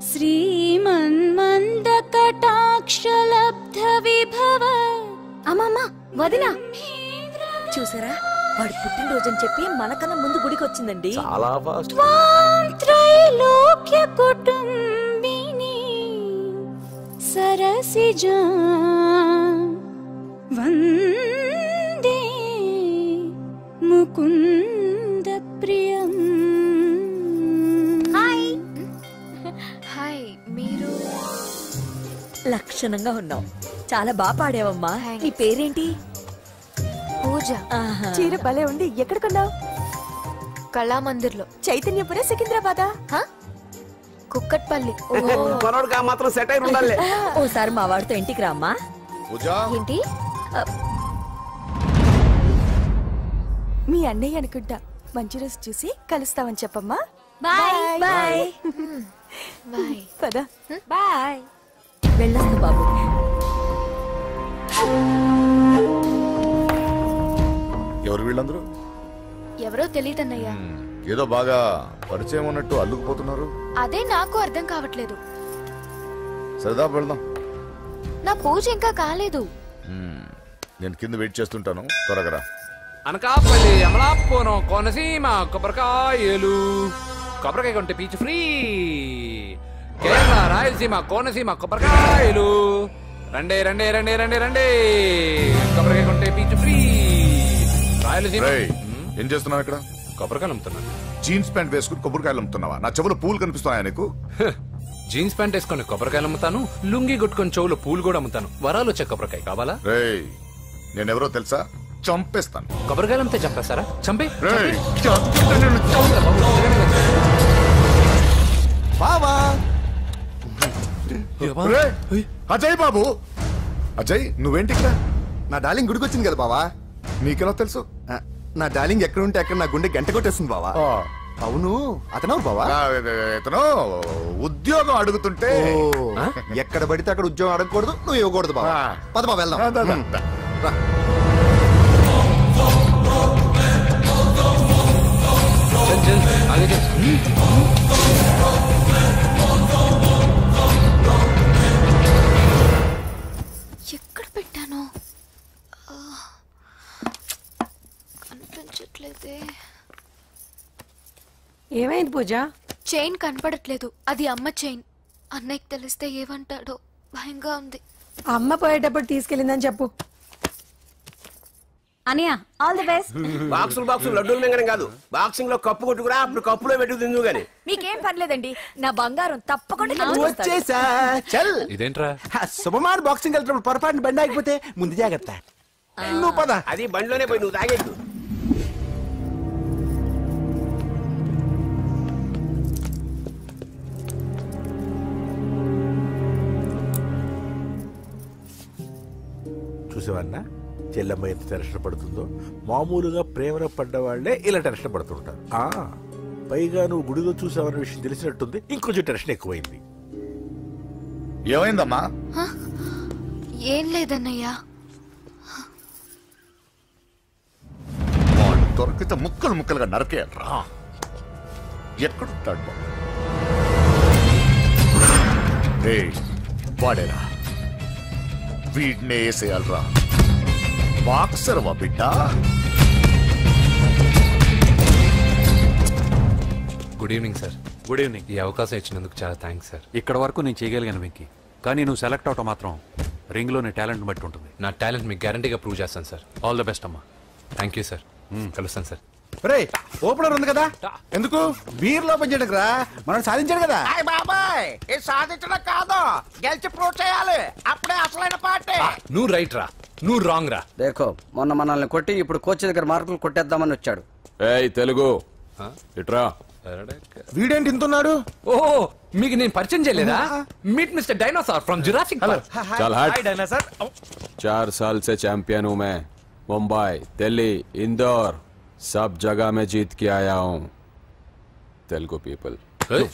శ్రీమన్మంద కటాక్షలబ్ధ విభవ. అమ్మమ్మా వదినా చూసారా, వాడు పుట్టినరోజని చెప్పి మనకన్నా ముందు గుడికి వచ్చిందండి. చాలా ఫాస్ట్. త్రైలోక్య కుటుంబిని సరసిజా వందే ముకుంద ప్రియం. హాయ్, మీరు లక్షణంగా ఉన్నావు. చాలా బాగా పాడావమ్మా. నీ పేరేంటి? పూజ. చీర భలే ఉంది. ఎక్కడ కొన్నావు? కళామందిర్లో. చైతన్యపురం, సికింద్రాబాదా? కుక్కట్పల్లి. మనోడుగా మాత్రం సెట్ అయి ఉండాలి. ఓసారి మా వాడితో ఇంటికి రామ్మా. ఏంటి? మీ అన్నయ్య అనుకుంటా. మంచి రోజు చూసి కలుస్తామని చెప్పమ్మా. Bye bye bye. పద. బాయ్. వెళ్ళొస్తా బాబు. ఎవరు వీళ్ళందరూ? ఎవరో తెలియదన్నయ్యా. ఏదో బాగా పరిచయం ఉన్నట్టు అల్లుకుపోతున్నారు. అదే నాకు అర్థం కావట్లేదు. సరదా వెళ్దాం. నా పూజ ఇంకా కాలేదు. నేను కింద వెయిట్ చేస్తుంటాను, త్వరగా రా. అనకాపల్లి, అమలాపురం, కోనసీమ కొబ్బరికాయలు. కొబ్బరికాయ కొంటే పీచు ఫ్రీ. కేరళ, రాయలసీమ, కోనసీమ కొబ్బరికాయలు. రండి రండి రండి రండి రండి. కొబ్బరికాయ కొంటే పీచు ఫ్రీ. రాయలసీమ. ఏం చేస్తున్నావు ఇక్కడ? కొబ్బరికాయలు అమ్ముతున్నాను. జీన్స్ ప్యాంట్ వేసుకుని కొబ్బరికాయలు అమ్ముతున్నావా? నా చెవులు పూలు కనిపిస్తున్నాయా నీకు? జీన్స్ ప్యాంట్ వేసుకొని కొబ్బరికాయలు అమ్ముతాను, లుంగి కొట్టుకొని చెవులు పూలు కూడా అమ్ముతాను. వరాలు వచ్చే కొబ్బరికాయ కావాలా? నేనెవరో తెలుసా? చంపేస్తాను. కొబ్బరికాయలు అమ్మితే చంపేస్తారా? చంపే. బావా. అజయ్ బాబు. అజయ్ నువ్వేంటి ఇక్కడ? నా డార్లింగ్ గుడికి వచ్చింది కదా బావా. నీకెలా తెలుసు? నా డార్లింగ్ ఎక్కడ ఉంటే అక్కడ నా గుండె గంట కొట్టేస్తుంది బావా. అవును అతను బావా ఇతను ఉద్యోగం అడుగుతుంటే ఎక్కడ పడితే అక్కడ ఉద్యోగం అడగకూడదు, నువ్వు ఇవ్వకూడదు బావా. పద బావ వెళ్దాం. రా. ఎక్కడ పెట్టాను? కనిపించట్లేదే. ఏమైంది పూజ? చైన్ కనపడట్లేదు. అది అమ్మ చైన్. అన్నయ్యకి తెలిస్తే ఏమంటాడో భయంగా ఉంది. అమ్మ పోయేటప్పుడు తీసుకెళ్ళిందని చెప్పు. అనియా ఆల్ ది బెస్ట్. బాక్సులు లడ్డూలు మింగడం కాదు, బాక్సింగ్ లో కప్పు కొట్టుకురా, అప్పుడు కప్పులో పెట్టు తిందు గాని. మీకేం పర్లేదండి, నా బంగారం తప్పకుండా వచ్చేసా. చల్ ఇదేంట్రా? శుభమాన్ బాక్సింగ్ వెళ్తున్నప్పుడు పొరపాటున బండి ఆగిపోతే ముందు జాగ్రత్త. నువ్వు పద. అది బండిలోనే పోయి నువ్వు తాగేద్దు. చూసేవన్నా చెల్లమ్మ ఎంత టెన్షన్ పడుతుందో. మామూలుగా ప్రేమలో పడ్డవాళ్లే ఇలా టెన్షన్ పడుతుంటారు. పైగా నువ్వు గుడిలో చూసావన్న విషయం తెలిసినట్టుంది, ఇంకొంచెం టెన్షన్ ఎక్కువైంది. ఏమైందమ్మా? ఏం లేదన్నయ్యా. వాడు దొరికితే ముక్కలు ముక్కలుగా నరకేయాలరా. ఎక్కడుంటాడు వాడేరా? వీడినే వేసేయాలరా. బాక్సర్ వా బిడ్డ. Good evening sir. Good evening. ఈ అవకాశం ఇచ్చినందుకు చాలా థ్యాంక్స్ సార్. ఇక్కడ వరకు నేను చేయగలిగాను వెంకీ, కానీ నువ్వు సెలెక్ట్ అవటం మాత్రం రింగ్లో నీ టాలెంట్ బట్టి ఉంటుంది. నా టాలెంట్ మీకు గ్యారంటీగా ప్రూవ్ చేస్తాను సార్. ఆల్ ద బెస్ట్ అమ్మా. Thank you sir. కలుస్తాను సార్. రే ఓపెనర్ ఉంది కదా, ఎందుకు బీర్ లోపం చేయడానికి రా, మనం సాధించాడు కదా. బాబాయ్ ఇది సాధించడం కాదు, గెలిచి ప్రూవ్ చేయాలి, అప్పుడే అసలైన పార్టీ. నువ్వు రైట్ రా, నువ్వు రాంగ్ రా. దేఖో మొన్న మనల్ని కొట్టి ఇప్పుడు కోచ్ దగ్గర మార్కులు కొట్టేద్దామని వచ్చాడు. ఏయ్ తెలుగు ఇట్రా. వీడేంటి ఇంతున్నాడు? ఓహో మీకు నేను పరిచయం చేయలేదా? Meet mister dinosaur from Jurassic park. चल हट. हाय डायनासोर. 4 साल से चैंपियन हूँ मैं. मुंबई, दिल्ली, इंदौर सब जगह में जीत के आया हूँ. तेलुगु पीपल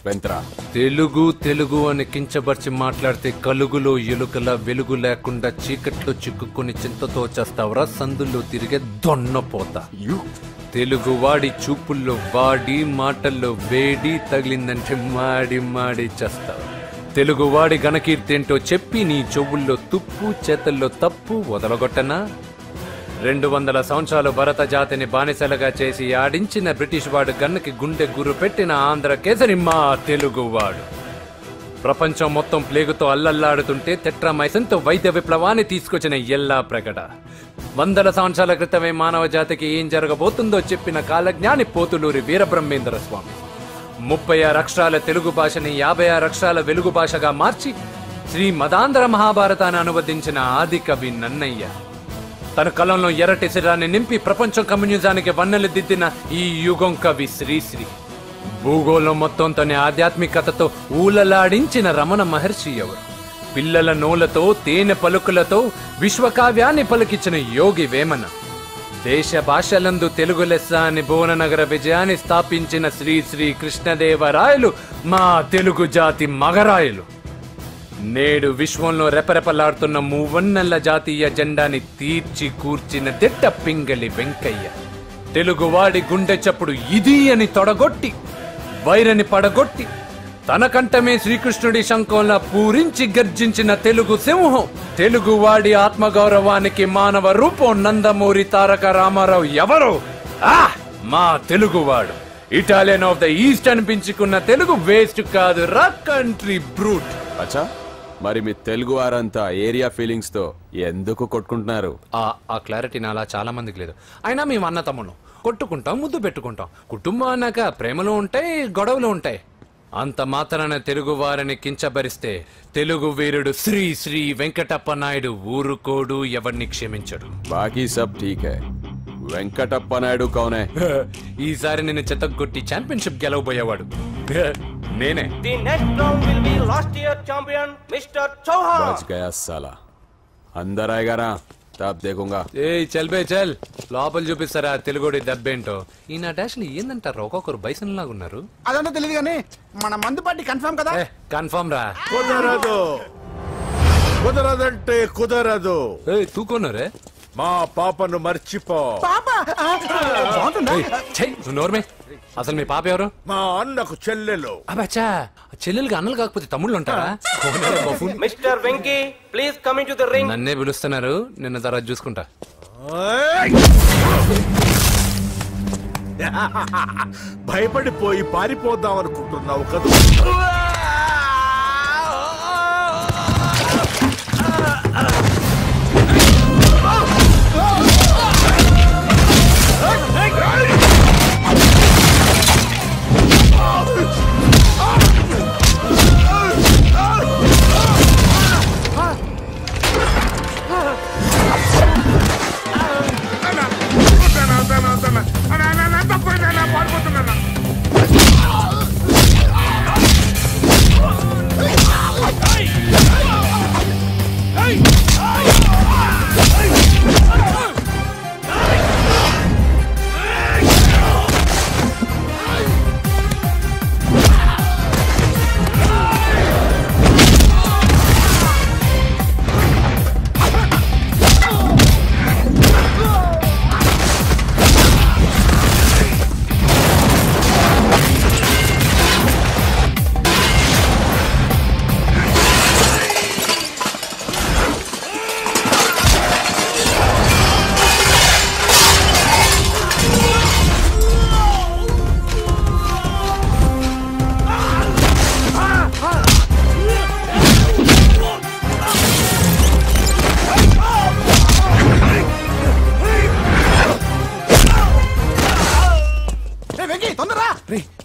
వెంత్రా. తెలుగు అని కించబర్చి మాట్లాడితే కలుగులో ఎలుకల వెలుగు లేకుండా చీకట్లో చిక్కుకుని చింతతో చేస్తావరా? సందుల్లో తిరిగే దొన్నపోతా. తెలుగు వాడి చూపుల్లో వాడి మాటల్లో వేడి తగిలిందంటే మాడి మాడి చేస్తావు. తెలుగు వాడి ఘనకీర్తి ఏంటో చెప్పి నీ చెవుల్లో తుప్పు చేతల్లో తప్పు వదలగొట్టనా? 200 సంవత్సరాలు భరత జాతిని బానిసలుగా చేసి ఆడించిన బ్రిటిష్ వాడు గన్నకి గుండె గురు పెట్టిన ఆంధ్ర కేసరి మా తెలుగువాడు. ప్రపంచం మొత్తం ప్లేగుతో అల్లల్లాడుతుంటే టెట్రామైసిన్తో వైద్య విప్లవాన్ని తీసుకొచ్చిన ఎల్లా ప్రగడ. 100 సంవత్సరాల క్రితమే మానవ జాతికి ఏం జరగబోతుందో చెప్పిన కాలజ్ఞాని పోతులూరి వీరబ్రహ్మేంద్ర స్వామి. 36 అక్షరాల తెలుగు భాషని 56 అక్షరాల వెలుగు భాషగా మార్చి శ్రీ మదాంధ్ర మహాభారతాన్ని అనువదించిన ఆది కవి నన్నయ్య. తన కలంలో ఎర్రటి శిరాన్ని నింపి ప్రపంచం కమ్యూనిజానికి వన్నెలు దిద్దిన ఈ యుగం కవి శ్రీశ్రీ. భూగోళం మొత్తం తన ఆధ్యాత్మికతతో ఊలలాడించిన రమణ మహర్షి ఎవరు? పిల్లల నోలతో తేనె పలుకులతో విశ్వకావ్యాన్ని పలికించిన యోగి వేమన. దేశ భాషలందు తెలుగు లెస్స అని భువననగర విజయాన్ని స్థాపించిన శ్రీ శ్రీ కృష్ణదేవరాయలు మా తెలుగు జాతి మగరాయలు. నేడు విశ్వంలో రెపరెపలాడుతున్న మూవన్నెల జాతీయ జెండాని తీర్చి కూర్చిన దిట్ట పింగళి వెంకయ్య. తెలుగువాడి గుండె చప్పుడు ఇది అని తొడగొట్టి వైరని పడగొట్టి తన కంఠమే శ్రీకృష్ణుడి శంఖంలా పూరించి గర్జించిన తెలుగు సింహం. తెలుగువాడి ఆత్మగౌరవానికి మానవ రూపం నందమూరి తారక రామారావు ఎవరు? మా తెలుగువాడు. ఇటాలియన్ ఆఫ్ ద ఈస్ట్ అనిపించుకున్న తెలుగు వేస్ట్ కాదు రా కంట్రీ బ్రూట్. అచ్చా మరి మీ తెలుగు వారంతా ఏరియా ఫీలింగ్స్ తో ఎందుకు కొట్టుకుంటున్నారు? ఆ క్లారిటీ నాలా చాలా మందికి లేదు. అయినా మేము అన్న తమ్మును కొట్టుకుంటాం, ముద్దు పెట్టుకుంటాం. కుటుంబం అన్నాక ప్రేమలు ఉంటాయి, గొడవలు ఉంటాయి. అంత మాత్రాన తెలుగు వారిని కించబరిస్తే తెలుగు వీరుడు శ్రీ శ్రీ వెంకటప్ప నాయుడు ఊరుకోడు, ఎవరిని క్షమించడు. బాకీ సబ్ ఠీక్ హై. వెంకటప్ప నాయుడు కౌనే? ఈసారి నేను చెత్తగొట్టి ఛాంపియన్షిప్ గెలవబోయేవాడు నేనే. The next round will be last year champion Mr. Chauhan. बच गया साला. अंदर आएगा ना? तब देखूंगा ఏ చల్ బే చల్ లోపల చూపిస్తారా తెలుగుడి దెబ్బేంటో ఈ నా డాష్ ఏందంటారు ఒక్కొక్కరు బైసన్ లాగా ఉన్నారు అదంతా తెలియదు కానీ మన మందు పార్టీ కన్ఫర్మ్ కదా కన్ఫర్మ్ రా కుదరదు కుదరదంటే కుదరదు తూకోనరే మా పాపను మర్చిపో నోర్మే అసలు మీ పాప ఎవరు మా అన్నకు చెల్లెలు అబ్బచ్చా చెల్లెలుగా అన్నలు కాకపోతే తమ్ముళ్ళు ఉంటారా mister Venky please come in to the ring. నన్నే పిలుస్తున్నారు నిన్న తర్వాత చూసుకుంటా భయపడిపోయి పారిపోదాం అనుకుంటున్నావు కదా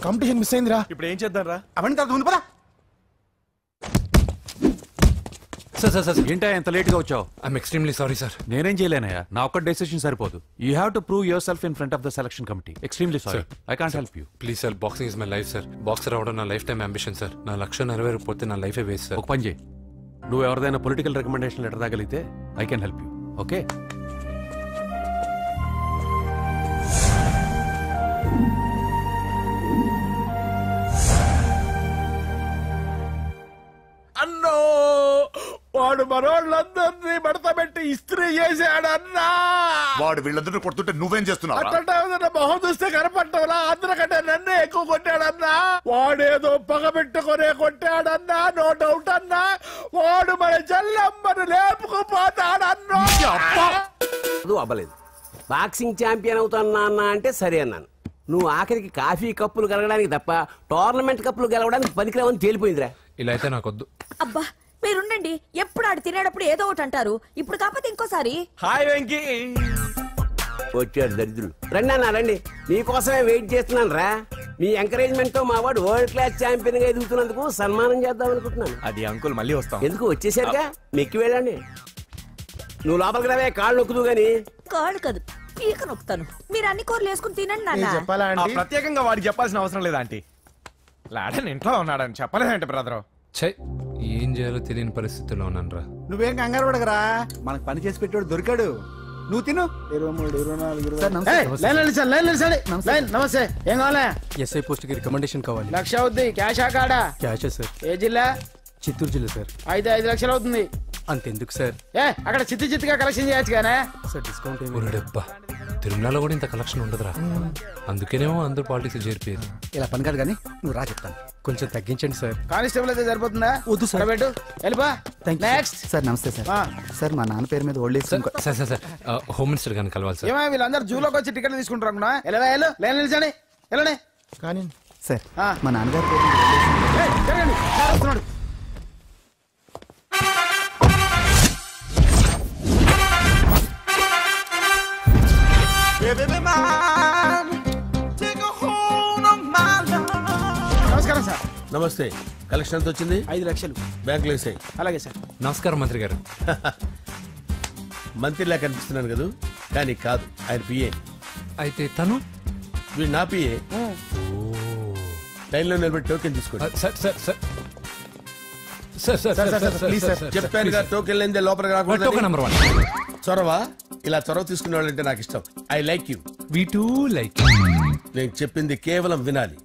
కాంపిటీషన్ మిస్ అయిందిరా. ఇప్పుడు ఏం చేద్దాం రా? అవన్నీ తర్వాత ఉంది పదా. సార్ ఏంటా ఎంత లేట్ గా వచ్చావు? I'm extremely sorry sir. నేనేం చేయలేనయ్యా, నా ఒక్క డెసిషన్ సరిపోదు. You have to prove your self in front of the selection committee. Extremely sorry, I can't help you. Please sir, boxing is my life sir. Boxer అవడం నా లైఫ్ టైం అంబిషన్ సార్. నా లక్ష్యం నెరవేరకపోతే నా లైఫే వేస్ట్ సార్. ఒక పని చేయి, నువ్వు ఎవరిదైనా పొలిటికల్ రికమెండేషన్ లెటర్ రాగలిగితే I can help you. Okay? అన్నో వాడు మనోళ్ళందరినీ మడత పెట్టి ఇస్త్రీ చేశాడన్నా. వాడు వీళ్ళందరూ కొడుతుంటే నువ్వేం చేస్తున్నావు? అట్లా మొహం చూస్తే కనపడ్డావులా? అందరికంటే నన్నే ఎక్కువ కొట్టాడన్నా. వాడేదో పగ పెట్టుకునే కొట్టాడన్నా, నో డౌట్ అన్నా. వాడు మన జల్లమ్మను లేపుకుపోతాడన్నా. అవ్వలేదు. బాక్సింగ్ ఛాంపియన్ అవుతున్నా అన్నా అంటే సరే అన్నాను. నువ్వు ఆఖరికి కాఫీ కప్పులు గెలవడానికి తప్ప టోర్నమెంట్ కప్పులు గెలవడానికి పనికిరావని తేలిపోయిందిరా. ఇలా అయితే నాకొద్దు. అబ్బా మీరుండండి, ఎప్పుడు ఆడు తినేటప్పుడు ఏదో ఒకటి అంటారు. ఇప్పుడు కాకపోతే ఇంకోసారి. హాయ్ వెంకీ. వచ్చాడు దరిద్రులు. రండి అన్న రండి, మీకోసమే వెయిట్ చేస్తున్నాను రా. మీ ఎంకరేజ్మెంట్ తో మా వాడు వరల్డ్ క్లాస్ ఛాంపియన్ గా ఎదుగుతున్నందుకు సన్మానం చేద్దాం అనుకుంటున్నాను. అది అంకుల్ మళ్ళీ వస్తాం. ఎందుకు వచ్చేసరిగా మెక్కి వెళ్ళండి. నువ్వు లోపలికి రావే, కాళ్ళు నొక్కుదు గాని. కాళ్ళు కాదు, పీక నొక్కుతాను. మీరు అన్ని కూరలు వేసుకుని తినండి నాన్న. చెప్పాలా ఆంటీ? ప్రత్యేకంగా వాడికి చెప్పాల్సిన అవసరం లేదా ఆంటీ? లాడన్ ఇంట్లో ఉన్నాడని చెప్పలేదంటే బ్రదరు. ఛై, ఏం చేయాలో తెలియని పరిస్థితిలో ఉన్నాను రా. నువ్వేం కంగారు పడగరా, మనకు పని చేసి పెట్టాడు దొరికాడు. నువ్వు తిను. 23, 24, 25. నమస్తే, ఏం కావాలా? ఎస్ఐ పోస్ట్ కి రికమెండేషన్ కావాలి. 1,00,000 అవుద్ది. క్యాషా కాడా? క్యాషే సార్. ఏ జిల్లా? చిత్తూరు జిల్లా సార్. 5 లక్షలు అవుతుంది. అంతెందుకు సార్? అక్కడ చిత్తుగా కలెక్షన్ చేయొచ్చు కానీ సార్ డిస్కౌంట్ డబ్బా. తిరుమలలో కూడా ఇంత కలెక్షన్ ఉండదురా. అందుకేనేమో అందరూ పాలిటిక్స్ చేరిపోయారు. ఇలా పని కాదు కానీ నువ్వు రా చెప్తాను. కొంచెం తగ్గించండి సార్. కానిస్టేబుల్ అయితే సరిపోతుందా? వద్దు సార్. పెట్టు వెళ్ళిపా. Next sir. Namaste sir. Sir మా నాన్న పేరు మీద old age sir sir sir home minister గారిని కలవాలి సార్. ఏమో వీళ్ళందరూ జూలోకి వచ్చి టికెట్ తీసుకుంటారు అనుకున్నా. వెళ్ళవా లైన్ నిలిచండి. వెళ్ళండి కానీ సార్ మా నాన్నగారి పేరు జరగండి. వస్తున్నాడు. నమస్కారం సార్. నమస్తే. కలెక్షన్ ఎంత వచ్చింది? 5 లక్షలు. బ్యాంకులో వేసాయి. అలాగే సార్. నమస్కారం మంత్రి గారు. మంత్రిలా కనిపిస్తున్నాను కదా, కానీ కాదు, ఆయన పిఏ. అయితే తను వీడు నా పిఏ. లైన్లో నిలబెట్టి టోకెన్ తీసుకోండి. చెప్పాను టోకెన్ లేదే లోపలికి రాకూడదు. Token number 1. చొరవ ఇలా చొరవ తీసుకునే వాళ్ళంటే నాకు ఇష్టం. I like you. We two like. నేను చెప్పింది కేవలం వినాలి,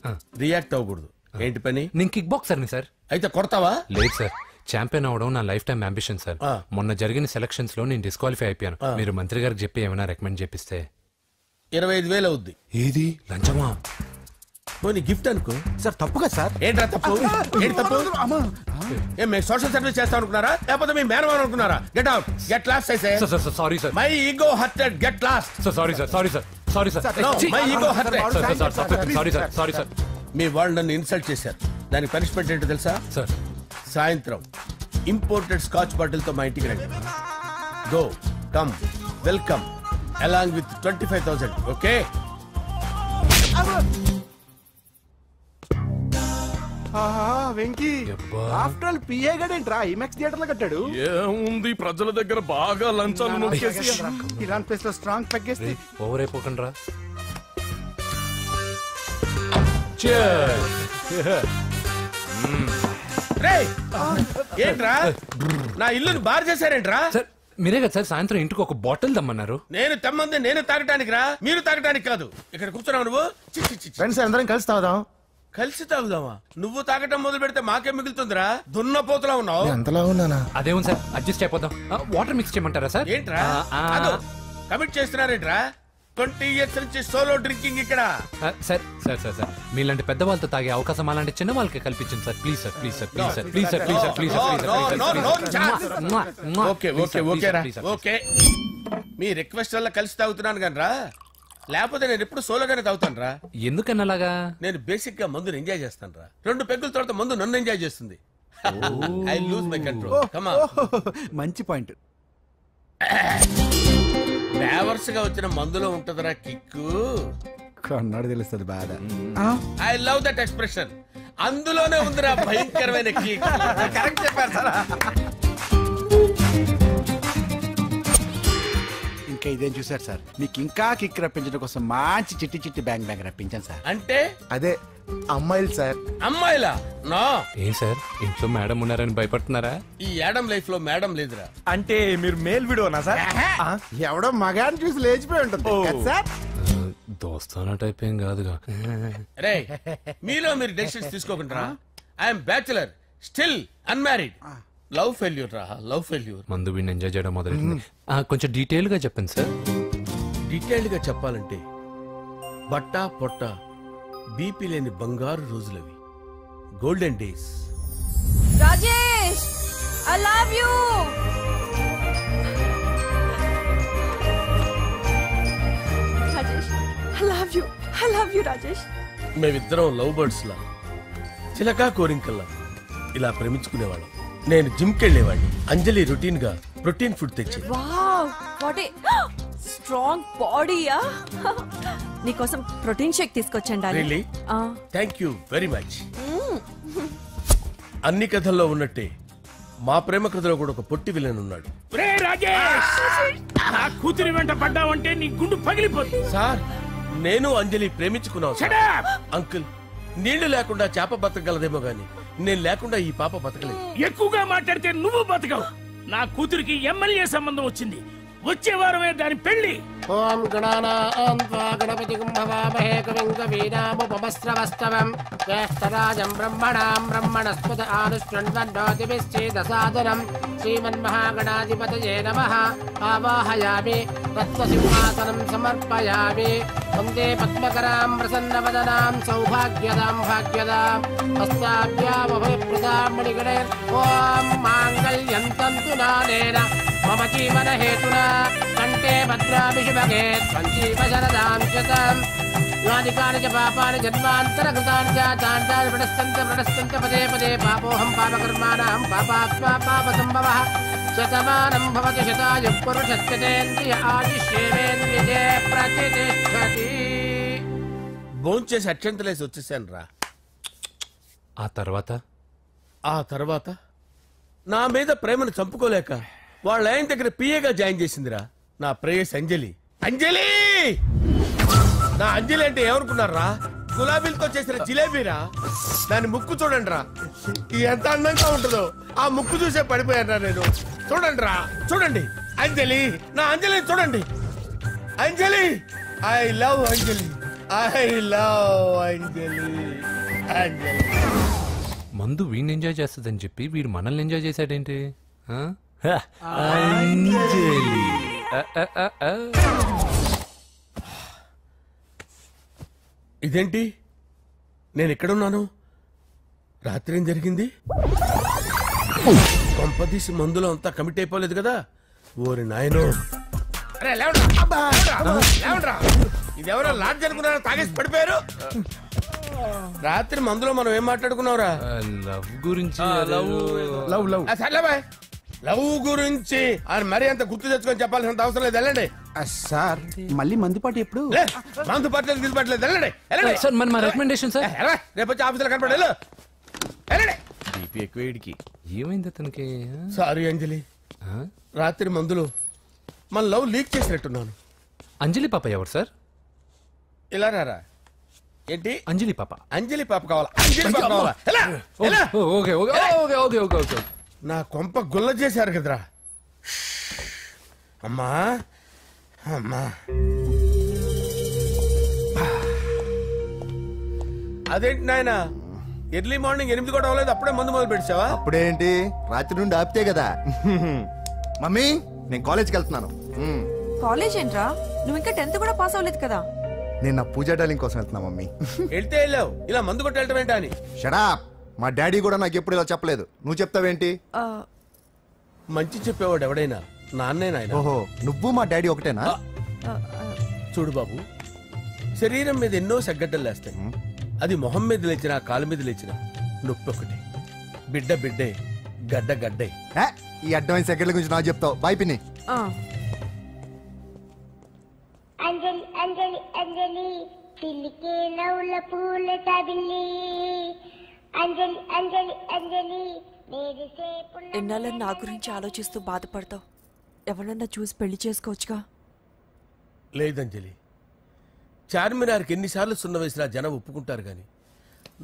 రియాక్ట్ అవ్వకూడదు. ఏంటి పని? నేను కిక్ బాక్సర్ని సార్. అయితే కొడతావా? లేదు సార్, ఛాంపియన్ అవడం నా లైఫ్ టైం అంబిషన్ సార్. మొన్న జరిగిన సెలక్షన్స్ లో నేను డిస్క్వాలిఫై అయిపోయాను. మీరు మంత్రి గారికి చెప్పి ఏమైనా రికమెండ్ చేపిస్తే 25,000 అవుద్ది. ఏది లంచమా? పోనీ గిఫ్ట్ అనుకో. సార్ తప్పుగా సార్. ఏంట్రా తప్పు? ఏంటి తప్పు? ఏం మేము సోషల్ సర్వీస్ చేస్తాం అనుకున్నారా, లేకపోతే మీ మేనమాన్ అనుకున్నారా? Get out, get lost. Sorry sir, my ego hurted, get lost. Sorry sir, sorry sir, sorry sir, my ego hurted. Sorry sir, sorry sir. మీ వాళ్ళు నన్ను ఇన్సల్ట్ చేశారు. దానికి పనిష్మెంట్ ఏంటో తెలుసా? సార్ సాయంత్రం ఇంపోర్టెడ్ స్కాచ్ బాటిల్ తో మా ఇంటికి రండి. Go come welcome along with 25,000. Okay? Venky after all PA గడేంట్రా ఇమెక్స్ థియేటర్ లో కట్టాడు. ఏముంది, ప్రజల దగ్గర బాగా లంచాలు నొక్కేసి ఇరాన్ ప్లేస్ లో స్ట్రాంగ్ తగ్గేస్తే ఓవర్ అయిపోకండి రా. ఏంట్రా నా ఇల్లుని బార్ చేశారేంట్రా? మీరే కదా సార్ సాయంత్రం ఇంటికి ఒక బాటిల్ దమ్మన్నారు. నేను తెమ్మంది నేను తాగటానికి రా, మీరు తాగటానికి కాదు. ఇక్కడ కూర్చున్నావు నువ్వు. ఫ్రెండ్స్ అందరం కలిసి తాగుదాం. కలిసి తాగుదామా? నువ్వు తాగటం మొదలు పెడితే మాకే మిగులుతుందిరా. దున్నపోతులా ఉన్నావు. ఎంతలా ఉన్నానా? అదేమో సార్, అడ్జస్ట్ అయిపోదాం. వాటర్ మిక్స్ చేయమంటారా సార్? ఏంట్రా కమిట్ చేస్తున్నారేంట్రా? 20 years నుంచి సోలో డ్రింకింగ్ ఇక్కడ. సార్ సార్ సార్ సార్ మీలాంటి పెద్ద వాళ్ళతో తాగే అవకాశం అలాంటి చిన్న వాళ్ళకి కల్పించండి sir. Please sir, please sir, please sir, please sir, please sir, please sir. Okay okay okay రా, ఓకే. మీ రిక్వెస్ట్ వల్ల కలిసి తాగుతున్నాను కానీ రా, లేకపోతే నేను ఎప్పుడు సోలోగానే తాగుతాను రా. ఎందుకన్నా అలాగా? నేను బేసిక్ గా మందుని ఎంజాయ్ చేస్తాను రా. 2 పెగ్గుల తర్వాత మందు నన్ను ఎంజాయ్ చేస్తుంది. I lose my control. Come on. మంచి పాయింట్. ఫ్లేవర్స్ గా వచ్చిన మందులో ఉంటదరా కిక్కు. కన్నాడు తెలుస్తుంది బాధ. I love that expression. అందులోనే ఉందిరా భయంకరమైన కిక్. కరెక్ట్ చెప్పారు సార్. ఇంకా ఇదేం చూసారు సార్, మీకు ఇంకా కిక్ రప్పించడం కోసం మంచి చిట్టి చిట్టి బ్యాంగ్ బ్యాంగ్ రప్పించాను సార్. అంటే అదే అమ్మాయిలు సార్. అమ్మాయిలా? నా ఏం సార్ ఇంట్లో మేడం ఉన్నారని భయపడుతున్నారా? ఈ యాడమ్ లైఫ్ లో మేడం లేదురా. అంటే మీరు మేల్ వీడియోనా సార్? ఎవడో మగాన్ని చూసి లేచిపోయి ఉంటుంది సార్. దోస్తానా టైప్ ఏం కాదుగా. రే మీలో మీరు డెసిషన్స్ తీసుకోకుండా. I'm bachelor, still unmarried. Love failure రా, లవ్ ఫెయిల్యూర్. మందు వీడిని ఎంజాయ్ చేయడం మొదలైంది. కొంచెం డీటెయిల్ గా చెప్పండి సార్. డీటెయిల్డ్ గా చెప్పాలంటే బట్టా పొట్ట బీపీ లేని బంగారు రోజులవి, golden days. Rajesh I love you. Rajesh I love you, I love you Rajesh. మేమిద్దరం లవ్ బర్డ్స్ లా, చిలకా కోరింకల్లా ఇలా ప్రేమించుకునేవాళ్ళం. నేను జిమ్ కెళ్ళేవాడిని. అంజలి రొటీన్ గా ప్రోటీన్ ఫుడ్ తెచ్చి. వావ్ వాట్ ఏ స్ట్రాంగ్ బాడీయా. నీకోసం ప్రోటీన్ షేక్ తీసుకొచ్చండి. Really? Thank you very much. అన్ని కథల్లో ఉన్నట్టే మా ప్రేమ కథలో కూడా ఒక పొట్టి విలన్ ఉన్నాడు. నా కూతురి వెంట పడ్డావంటే నీ గుండు పగిలిపోతుంది. సార్ నేను అంజలి ప్రేమించుకున్నావు. అంకుల్ నీళ్లు లేకుండా చేప బతకగలదేమో గాని నేను లేకుండా ఈ పాప బతకలేదు. ఎక్కువగా మాట్లాడితే నువ్వు బతకవు. నా కూతురికి ఎమ్మెల్యే సంబంధం వచ్చింది. వచ్చే వారమే దాని పెళ్లి. ఓం గణానాం త్వా గణపతిం భవామహే కవిం కవీనాముపమస్రవస్తవం జ్యేష్ఠరాజం బ్రహ్మణాం బ్రహ్మణస్పద ఆనుష్ఠ్వన్నోతిభిశ్చేదసాదనం శ్రీమన్మహాగణాధిపతయే నమః. ఆవాహయామి తత్వసింహాసనం సమర్పయామి. వందే పద్మకరాం ప్రసన్నవదనాం సౌభాగ్యదాం భాగ్యదాం హస్తాభ్యామభయప్రదాం మణిగణైర్. ఓం మాంగళ్యం తంతు నానేన మమ జీవన హేతునా కంటే భద్రామి శుభగే సంజీవ శరదాం శతం. యానికాని చ పాపాని జన్మాంతరకృతాని చాతాని ప్రణశ్యంత పదే పదే పాపోహం పాపకర్మాణం పాపాత్మా పాపసంభవః. శతమానం భవతి శతాయు పురుషస్యేంద్రియ ఆయుష్యేంద్రియే ప్రతిష్టతి. భోంచేసి అక్షంతలేసి వచ్చేసాను రా. ఆ తర్వాత నా మీద ప్రేమను చంపుకోలేక వాళ్ళ ఆయన దగ్గర పిఏగా జాయిన్ చేసిందిరా నా ప్రేయస్ అంజలి. అంజలి నా అంజలి అంటే ఏమనుకున్నారా? గులాబీలతో చేసిన జిలేబీరా. దాని ముక్కు చూడండి రా, ఎంత అందంగా ఉంటుందో. ఆ ముక్కు చూసే పడిపోయాను నేను. చూడండి రా, చూడండి అంజలి, నా అంజలి చూడండి. Anjali, I love Anjali, I love Anjali. Anjali మందు వీడిని ఎంజాయ్ చేస్తుందని చెప్పి వీడు మనల్ని ఎంజాయ్ చేశాడేంటి? ఆ? హ, అంజలి. ఇదేంటి, నేను ఎక్కడున్నాను? రాత్రి ఏం జరిగింది? కొంపదీసి మందులో అంతా కమిట్ అయిపోలేదు కదా? ఓరి నాయనో. అరే లేవండ్రా. ఇదెవరో లాడ్జ్ అనుకున్నారా? తాగేసి పడిపోయారు. రాత్రి మందులో మనం ఏం మాట్లాడుకున్నావురా? లవ్ గురించి. లవ్ గురించి మరి అంత గుర్తు తెచ్చుకొని చెప్పాల్సినంత అవసరం లేదు. వెళ్ళండి సార్. మళ్ళీ మందుపాటి ఎప్పుడు? మందు పట్టలేదు, గిల్లు పట్టలేదు. వెళ్ళండి సార్, మరి మా రికమెండేషన్ సార్. రేపు వచ్చి ఆఫీసులో కనపడి వెళ్ళండి. ఎక్కువేడికి ఏమైంది అతనికి? సారీ అంజలి, రాత్రి మందులో మన లవ్ లీక్ చేసినట్టున్నాను. అంజలి పాప ఎవరు సార్? ఇలా రారా. ఏంటి అంజలి పాప? అంజలి పాప కావాలా? అంజలి పాప కావాలా? Okay okay okay okay okay okay. నా కొంప గుల్ల చేశారు కదరా. అమ్మా అమ్మా, అదేంటి నాయన, ఎర్లీ మార్నింగ్ 8 కూడా అవ్వలేదు, అప్పుడే మందు మొదలు పెట్టావా? అప్పుడేంటి, రాత్రి నుండి ఆపితే కదా. మమ్మీ, నేను కాలేజ్కి వెళ్తున్నాను. కాలేజ్ ఏంట్రా? నువ్వు ఇంకా 10th కూడా పాస్ అవ్వలేదు కదా. నేను నా పూజా డాలింగ్ కోసం వెళ్తున్నా మమ్మీ. వెళ్తే వెళ్ళావు, ఇలా మందు కొట్టి వెళ్ళటం ఏంటా అని. షడాప్. మా డాడీ కూడా నాకు ఎప్పుడు ఇలా చెప్పలేదు. నువ్వు చెప్తావేంటి? మంచి చెప్పేవాడు ఎవడైనా నాన్నే నాయన. ఓహో, నువ్వు మా డాడీ ఒకటేనా? చూడు బాబు, శరీరం మీద ఎన్నో సగ్గడ్డలు లేస్తాయి. అది మొహం మీద లేచినా కాలు మీద లేచినా నొప్పి ఒకటి. బిడ్డ బిడ్డే, గడ్డ గడ్డే. ఈ అడ్వాన్స్ సెకండ్ల గురించి నాకు చెప్తావు. బాయ్ పిన్ని. అంజలి అంజలి అంజలి పిల్లికే నవ్వుల పూల తబిల్లి. అంజలి అంజలి అంజలి ఎన్నాళ్ళ నా గురించి ఆలోచిస్తూ బాధపడతావు? ఎవరన్నా చూసి పెళ్లి చేసుకోవచ్చుగా. లేదంజలి, చార్మినార్కి ఎన్నిసార్లు సున్న వేసినా జనం ఒప్పుకుంటారు గాని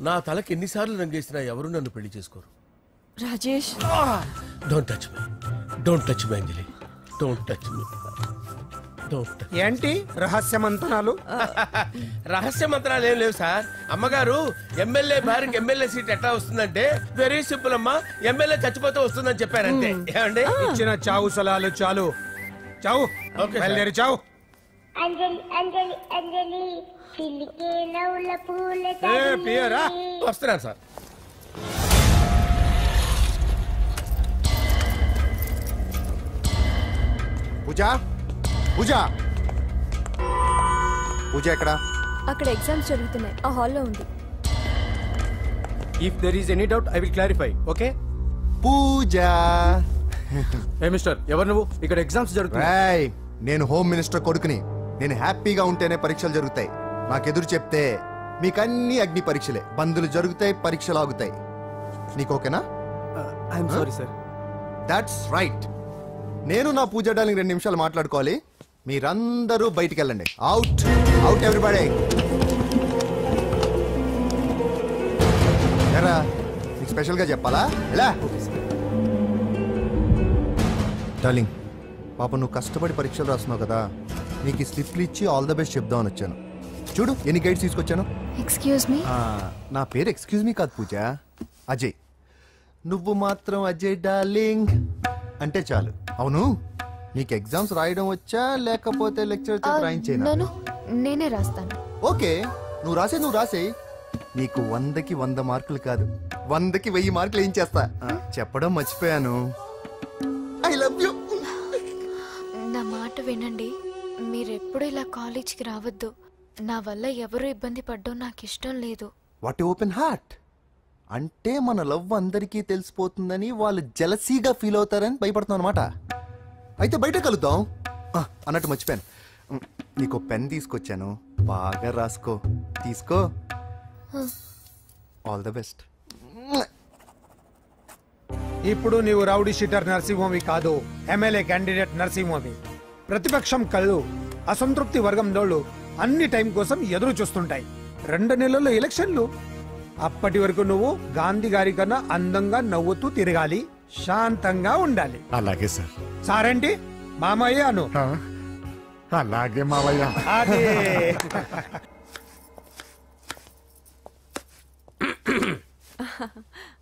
నా తలకి ఎన్నిసార్లు రంగేసినా ఎవరు నన్ను పెళ్లి చేసుకోరు. Rajesh, don't touch me, don't touch me Anjali, don't touch me. ఏంటి రహస్య మంత్రాలు? రహస్య మంత్రాలు ఏం లేవు సార్. అమ్మగారు, ఎమ్మెల్యే భార్యకి ఎమ్మెల్యే సీట్ ఎట్లా వస్తుందంటే వెరీ సింపుల్ అమ్మా, ఎమ్మెల్యే చచ్చిపోతే వస్తుందని చెప్పారంటే. ఏమండి, ఇచ్చిన చావు సలాలు చాలు. చావు, బయలుదేరి చావు. అంజలి అంజలి అంజలి పిల్లికే నవ్వుల పూల తబిల్లి. వస్తున్నాను సార్. పూజ, పూజ, పూజ ఎక్కడ? అక్కడ ఎగ్జామ్స్ జరుగుతున్నాయి, ఆ హాల్లో ఉంది. If there is any doubt I will clarify. Okay? Pooja. ఏ మిస్టర్, ఎవరు నువ్వు? ఇక్కడ ఎగ్జామ్స్ జరుగుతున్నాయి. నేను హోమ్ మినిస్టర్ కొడుకుని. నేను హ్యాపీగా ఉంటేనే పరీక్షలు జరుగుతాయి. నాకెదురు చెప్తే మీకన్నీ అగ్ని పరీక్షలే. బందులు జరుగుతాయి, పరీక్షలు ఆగుతాయి. నీకు ఓకేనా? I'm sorry sir. That's right. నేను నా పూజ డార్లింగ్ 2 నిమిషాలు మాట్లాడుకోవాలి. మీరందరూ బయటికి వెళ్ళండి. Out out everybody. ఎరా, నీకు స్పెషల్గా చెప్పాలా? ఎలా డార్లింగ్, పాప నువ్వు కష్టపడి పరీక్షలు రాస్తున్నావు కదా, నీకు ఈ స్లిప్లు ఇచ్చి ఆల్ ద బెస్ట్ చెప్దామని వచ్చాను. చూడు ఎన్ని గైడ్స్ తీసుకొచ్చాను. Excuse me. నా పేరు ఎక్స్క్యూజ్ మీ కాదు పూజ, అజయ్. నువ్వు మాత్రం అజయ్ డార్లింగ్ అంటే చాలు. అవును, నీకు ఎగ్జామ్స్ రాయడం వచ్చా లేకపోతే లెక్చర్ రాయించేనా? నేనే రాస్తాను. ఓకే, నువ్వు రాసేయి. నీకు 100కి 100 మార్కులు కాదు, 100కి 1000 మార్కులు ఏం చేస్తా. చెప్పడం మర్చిపోయాను, ఐ లవ్ యూ. నా మాట వినండి, మీరెప్పుడు ఇలా కాలేజ్కి రావద్దు. నా వల్ల ఎవరు ఇబ్బంది పడ్డం నాకు ఇష్టం లేదు. What open heart. అంటే మన లవ్ అందరికీ తెలిసిపోతుందని వాళ్ళు జలసీగా ఫీల్ అవుతారని భయపడుతున్నాం అనమాట. అయితే బయట కలుద్దాం. అన్నట్టు మర్చిపోయాను, నీకు పెన్ తీసుకొచ్చాను, బాగా రాసుకో. తీసుకో. All the best. ఇప్పుడు నీవు రౌడీ షీటర్ నరసింహవి కాదు, ఎమ్మెల్యే క్యాండిడేట్ నరసింహవి. ప్రతిపక్షం కళ్ళు, అసంతృప్తి వర్గం దోళ్ళు అన్ని టైం కోసం ఎదురు చూస్తుంటాయి. 2 నెలల్లో ఎలక్షన్లు. అప్పటి వరకు నువ్వు గాంధీ గారి కన్నా అందంగా నవ్వుతూ తిరగాలి, శాంతంగా ఉండాలి. అలాగే సార్. సారేంటి? మామయ్య అను. అలాగే మావయ్య. అదే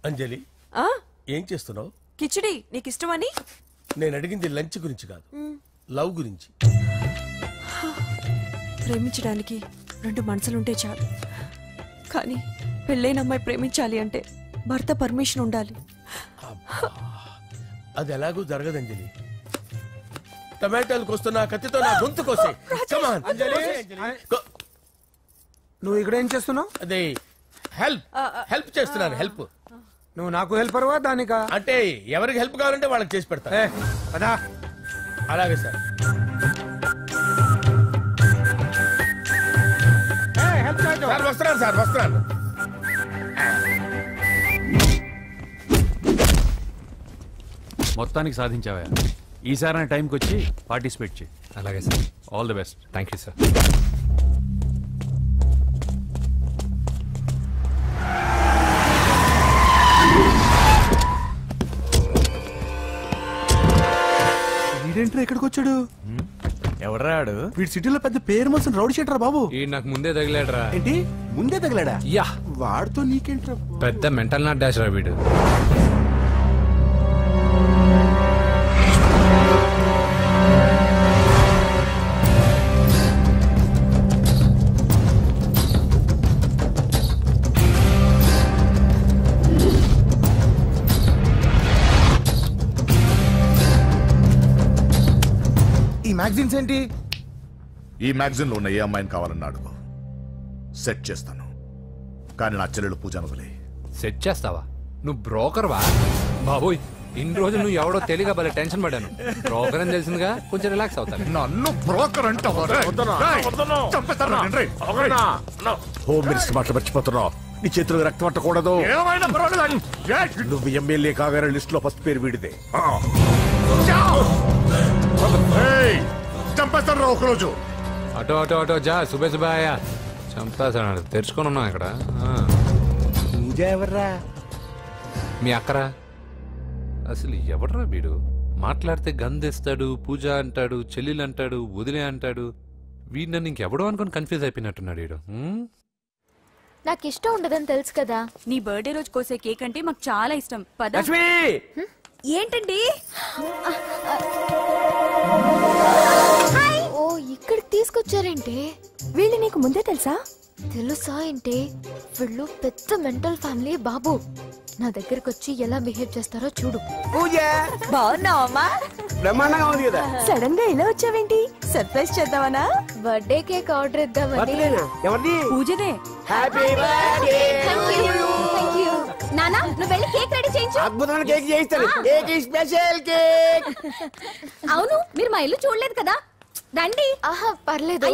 అంజలి ఏం చేస్తున్నావు? కిచిడి నీకు ఇష్టమని. నేను అడిగింది లంచ్ గురించి కాదు, లవ్ గురించి. ప్రేమించడానికి 2 మనసులుంటే చాలు, కానీ పెళ్ళైన అమ్మాయి ప్రేమించాలి అంటే భర్త పర్మిషన్ ఉండాలి. అది ఎలాగూ జరగదు అంజలి. టమాటాలు కోస్తున్నా కత్తితో నా గొంతు కోసే. నువ్వు ఇక్కడ ఏం చేస్తున్నావు? అదే హెల్ప్ చేస్తున్నాను. హెల్ప్. నువ్వు నాకు హెల్పర్వా దానికా? అంటే ఎవరికి హెల్ప్ కావాలంటే వాళ్ళకి చేసి పెడతా. అలాగే సార్. సార్ వస్తున్నాను, సార్ వస్తున్నాను. మొత్తానికి సాధించావా? ఈసారి టైంకి వచ్చి పార్టిసిపేట్ చేయి. అలాగే sir. All the best. Thank you sir. వీడేంట్రా ఎక్కడికి వచ్చాడు? ఎవడ్రాడు? వీడి సిటీలో పెద్ద పేరు మోసిన రౌడీ షీటరా బాబు. ఈ నాకు ముందే తగిలాడరా. ఏంటి ముందే తగిలాడా? యా. వాడితో నీకేంట్రా? పెద్ద మెంటల్ నాట్ డాష్ రా వీడు. ఈ మ్యాగజైన్స్ ఏంటి? ఈ మ్యాగజైన్ లో ఉన్న ఏ అమ్మాయిని కావాలన్నా అడుగు, సెట్ చేస్తాను. కానీ నా చెల్లెలు పూజను వదిలే. సెట్ చేస్తావా? నువ్వు బ్రోకర్ వా? బాబోయ్, ఇన్ని రోజులు నువ్వు ఎవడో తెలియక భలే టెన్షన్ పడ్డాను. బ్రోకర్ అని తెలిసిందిగా కొంచెం రిలాక్స్ అవుతాను. నన్ను బ్రోకర్ అంటావా? హోమ్ మినిస్టర్ మాట మర్చిపోతున్నావు. నీ చేతులకు రక్తం పట్టకూడదు. నువ్వు ఎమ్మెల్యే కాగానే లిస్ట్ లో ఫస్ట్ పేరు వీడిదే. చంపేస్తాను ఒకరోజు. అటో అటో అటో జా. సుబే సుబాయా చంపేస్తాడు. తెరుచుకొని ఉన్నాం ఇక్కడ. పూజ ఎవర్రా? మీ అక్కరా? అసలు ఎవడరా వీడు? మాట్లాడితే గంధేస్తాడు, పూజ అంటాడు, చెల్లెలు అంటాడు, వదిలే అంటాడు. వీడు నన్ను ఇంకెవడో అనుకుని కన్ఫ్యూజ్ అయిపోయినట్టున్నాడు వీడు. నాకు ఇష్టం ఉండదని తెలుసు కదా. నీ బర్త్డే రోజు కోసే కేక్ అంటే మాకు చాలా ఇష్టం. పద. ఏంటండి? ఓ ఇక్కడికి తీసుకొచ్చారేంటే? వీళ్ళు నీకు ముందే తెలుసా? తెలుసా ఏంటే? వీళ్ళు పెద్ద మెంటల్ ఫ్యామిలీ బాబు. నా దగ్గరకు వచ్చి ఎలా బిహేవ్ చేస్తారో చూడు. పూజ బాగున్నావమ్మా? బ్రహ్మాండంగా ఉంది కదా. సడన్ గా ఇలా వచ్చావేంటి? సర్ప్రైజ్ చేద్దామనా? బర్త్డే కేక్ ఆర్డర్ ఇద్దామని. ఎవరిది? పూజనే. Happy birthday. Thank you. నానా నువ్వు వెళ్ళి కేక్ రెడీ చేయించు. అద్భుతమైన కేక్ చేయిస్తాను. Cake special cake. అవును, మీరు మా ఇల్లు చూడలేదు కదా. రండి. ఆహా పర్లేదు.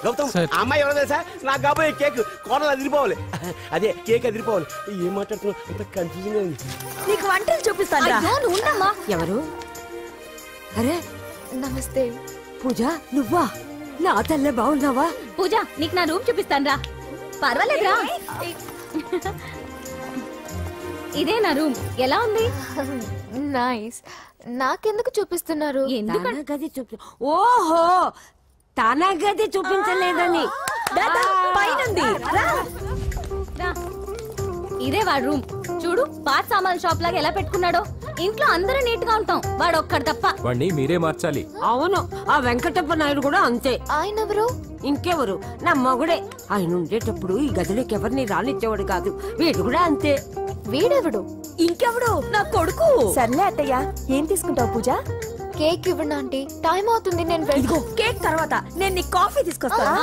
గౌతమ్, ఆ అమ్మాయి ఎవరో తెలుసా? నాకు కాబోయే కేక్ కోడలు అదిరిపోవాలి. అదే కేక్ అదిరిపోవాలి. ఏం మాట్లాడుతున్నావు? అంత కన్ఫ్యూజన్ ఉంది. నీకు వంటలు చూపిస్తాను. ఎవరు? అరే నమస్తే. పూజ నువ్వా? నా తల్లే బాగున్నావా? పూజ నీకు నా రూమ్ చూపిస్తాను రా. పర్వాలేదురా. ఇదే నా రూమ్. ఎలా ఉంది? నైస్. నాకెందుకు చూపిస్తున్నారు? ఎందుకంటే గది చూపి. ఓహో, తన గది చూపించలేదని. ఇదే వాడు రూమ్. చూడు, పాత సామాన్ షాప్ లాగా ఎలా పెట్టుకున్నాడో. ఇంట్లో అందరూ నీట్ గా ఉంటాం, వాడు ఒక్కడు తప్ప. వాడిని మీరే మార్చాలి. అవును, ఆ వెంకటప్ప నాయుడు కూడా అంతే. ఆయన ఎవరు? ఇంకెవరు? నా మగుడే. ఆయన ఉండేటప్పుడు ఈ గదిలోకి ఎవరిని రానిచ్చేవాడు కాదు. వీడు కూడా అంతే. వీడెవడు? ఇంకెవడు? నా కొడుకు. సర్లే అత్తయ్య, ఏం తీసుకుంటావు పూజ? కేక్ ఇవ్వండి ఆంటీ, టైం అవుతుంది. నేను కేక్ తర్వాత నేను నీ కాఫీ తీసుకొస్తాను.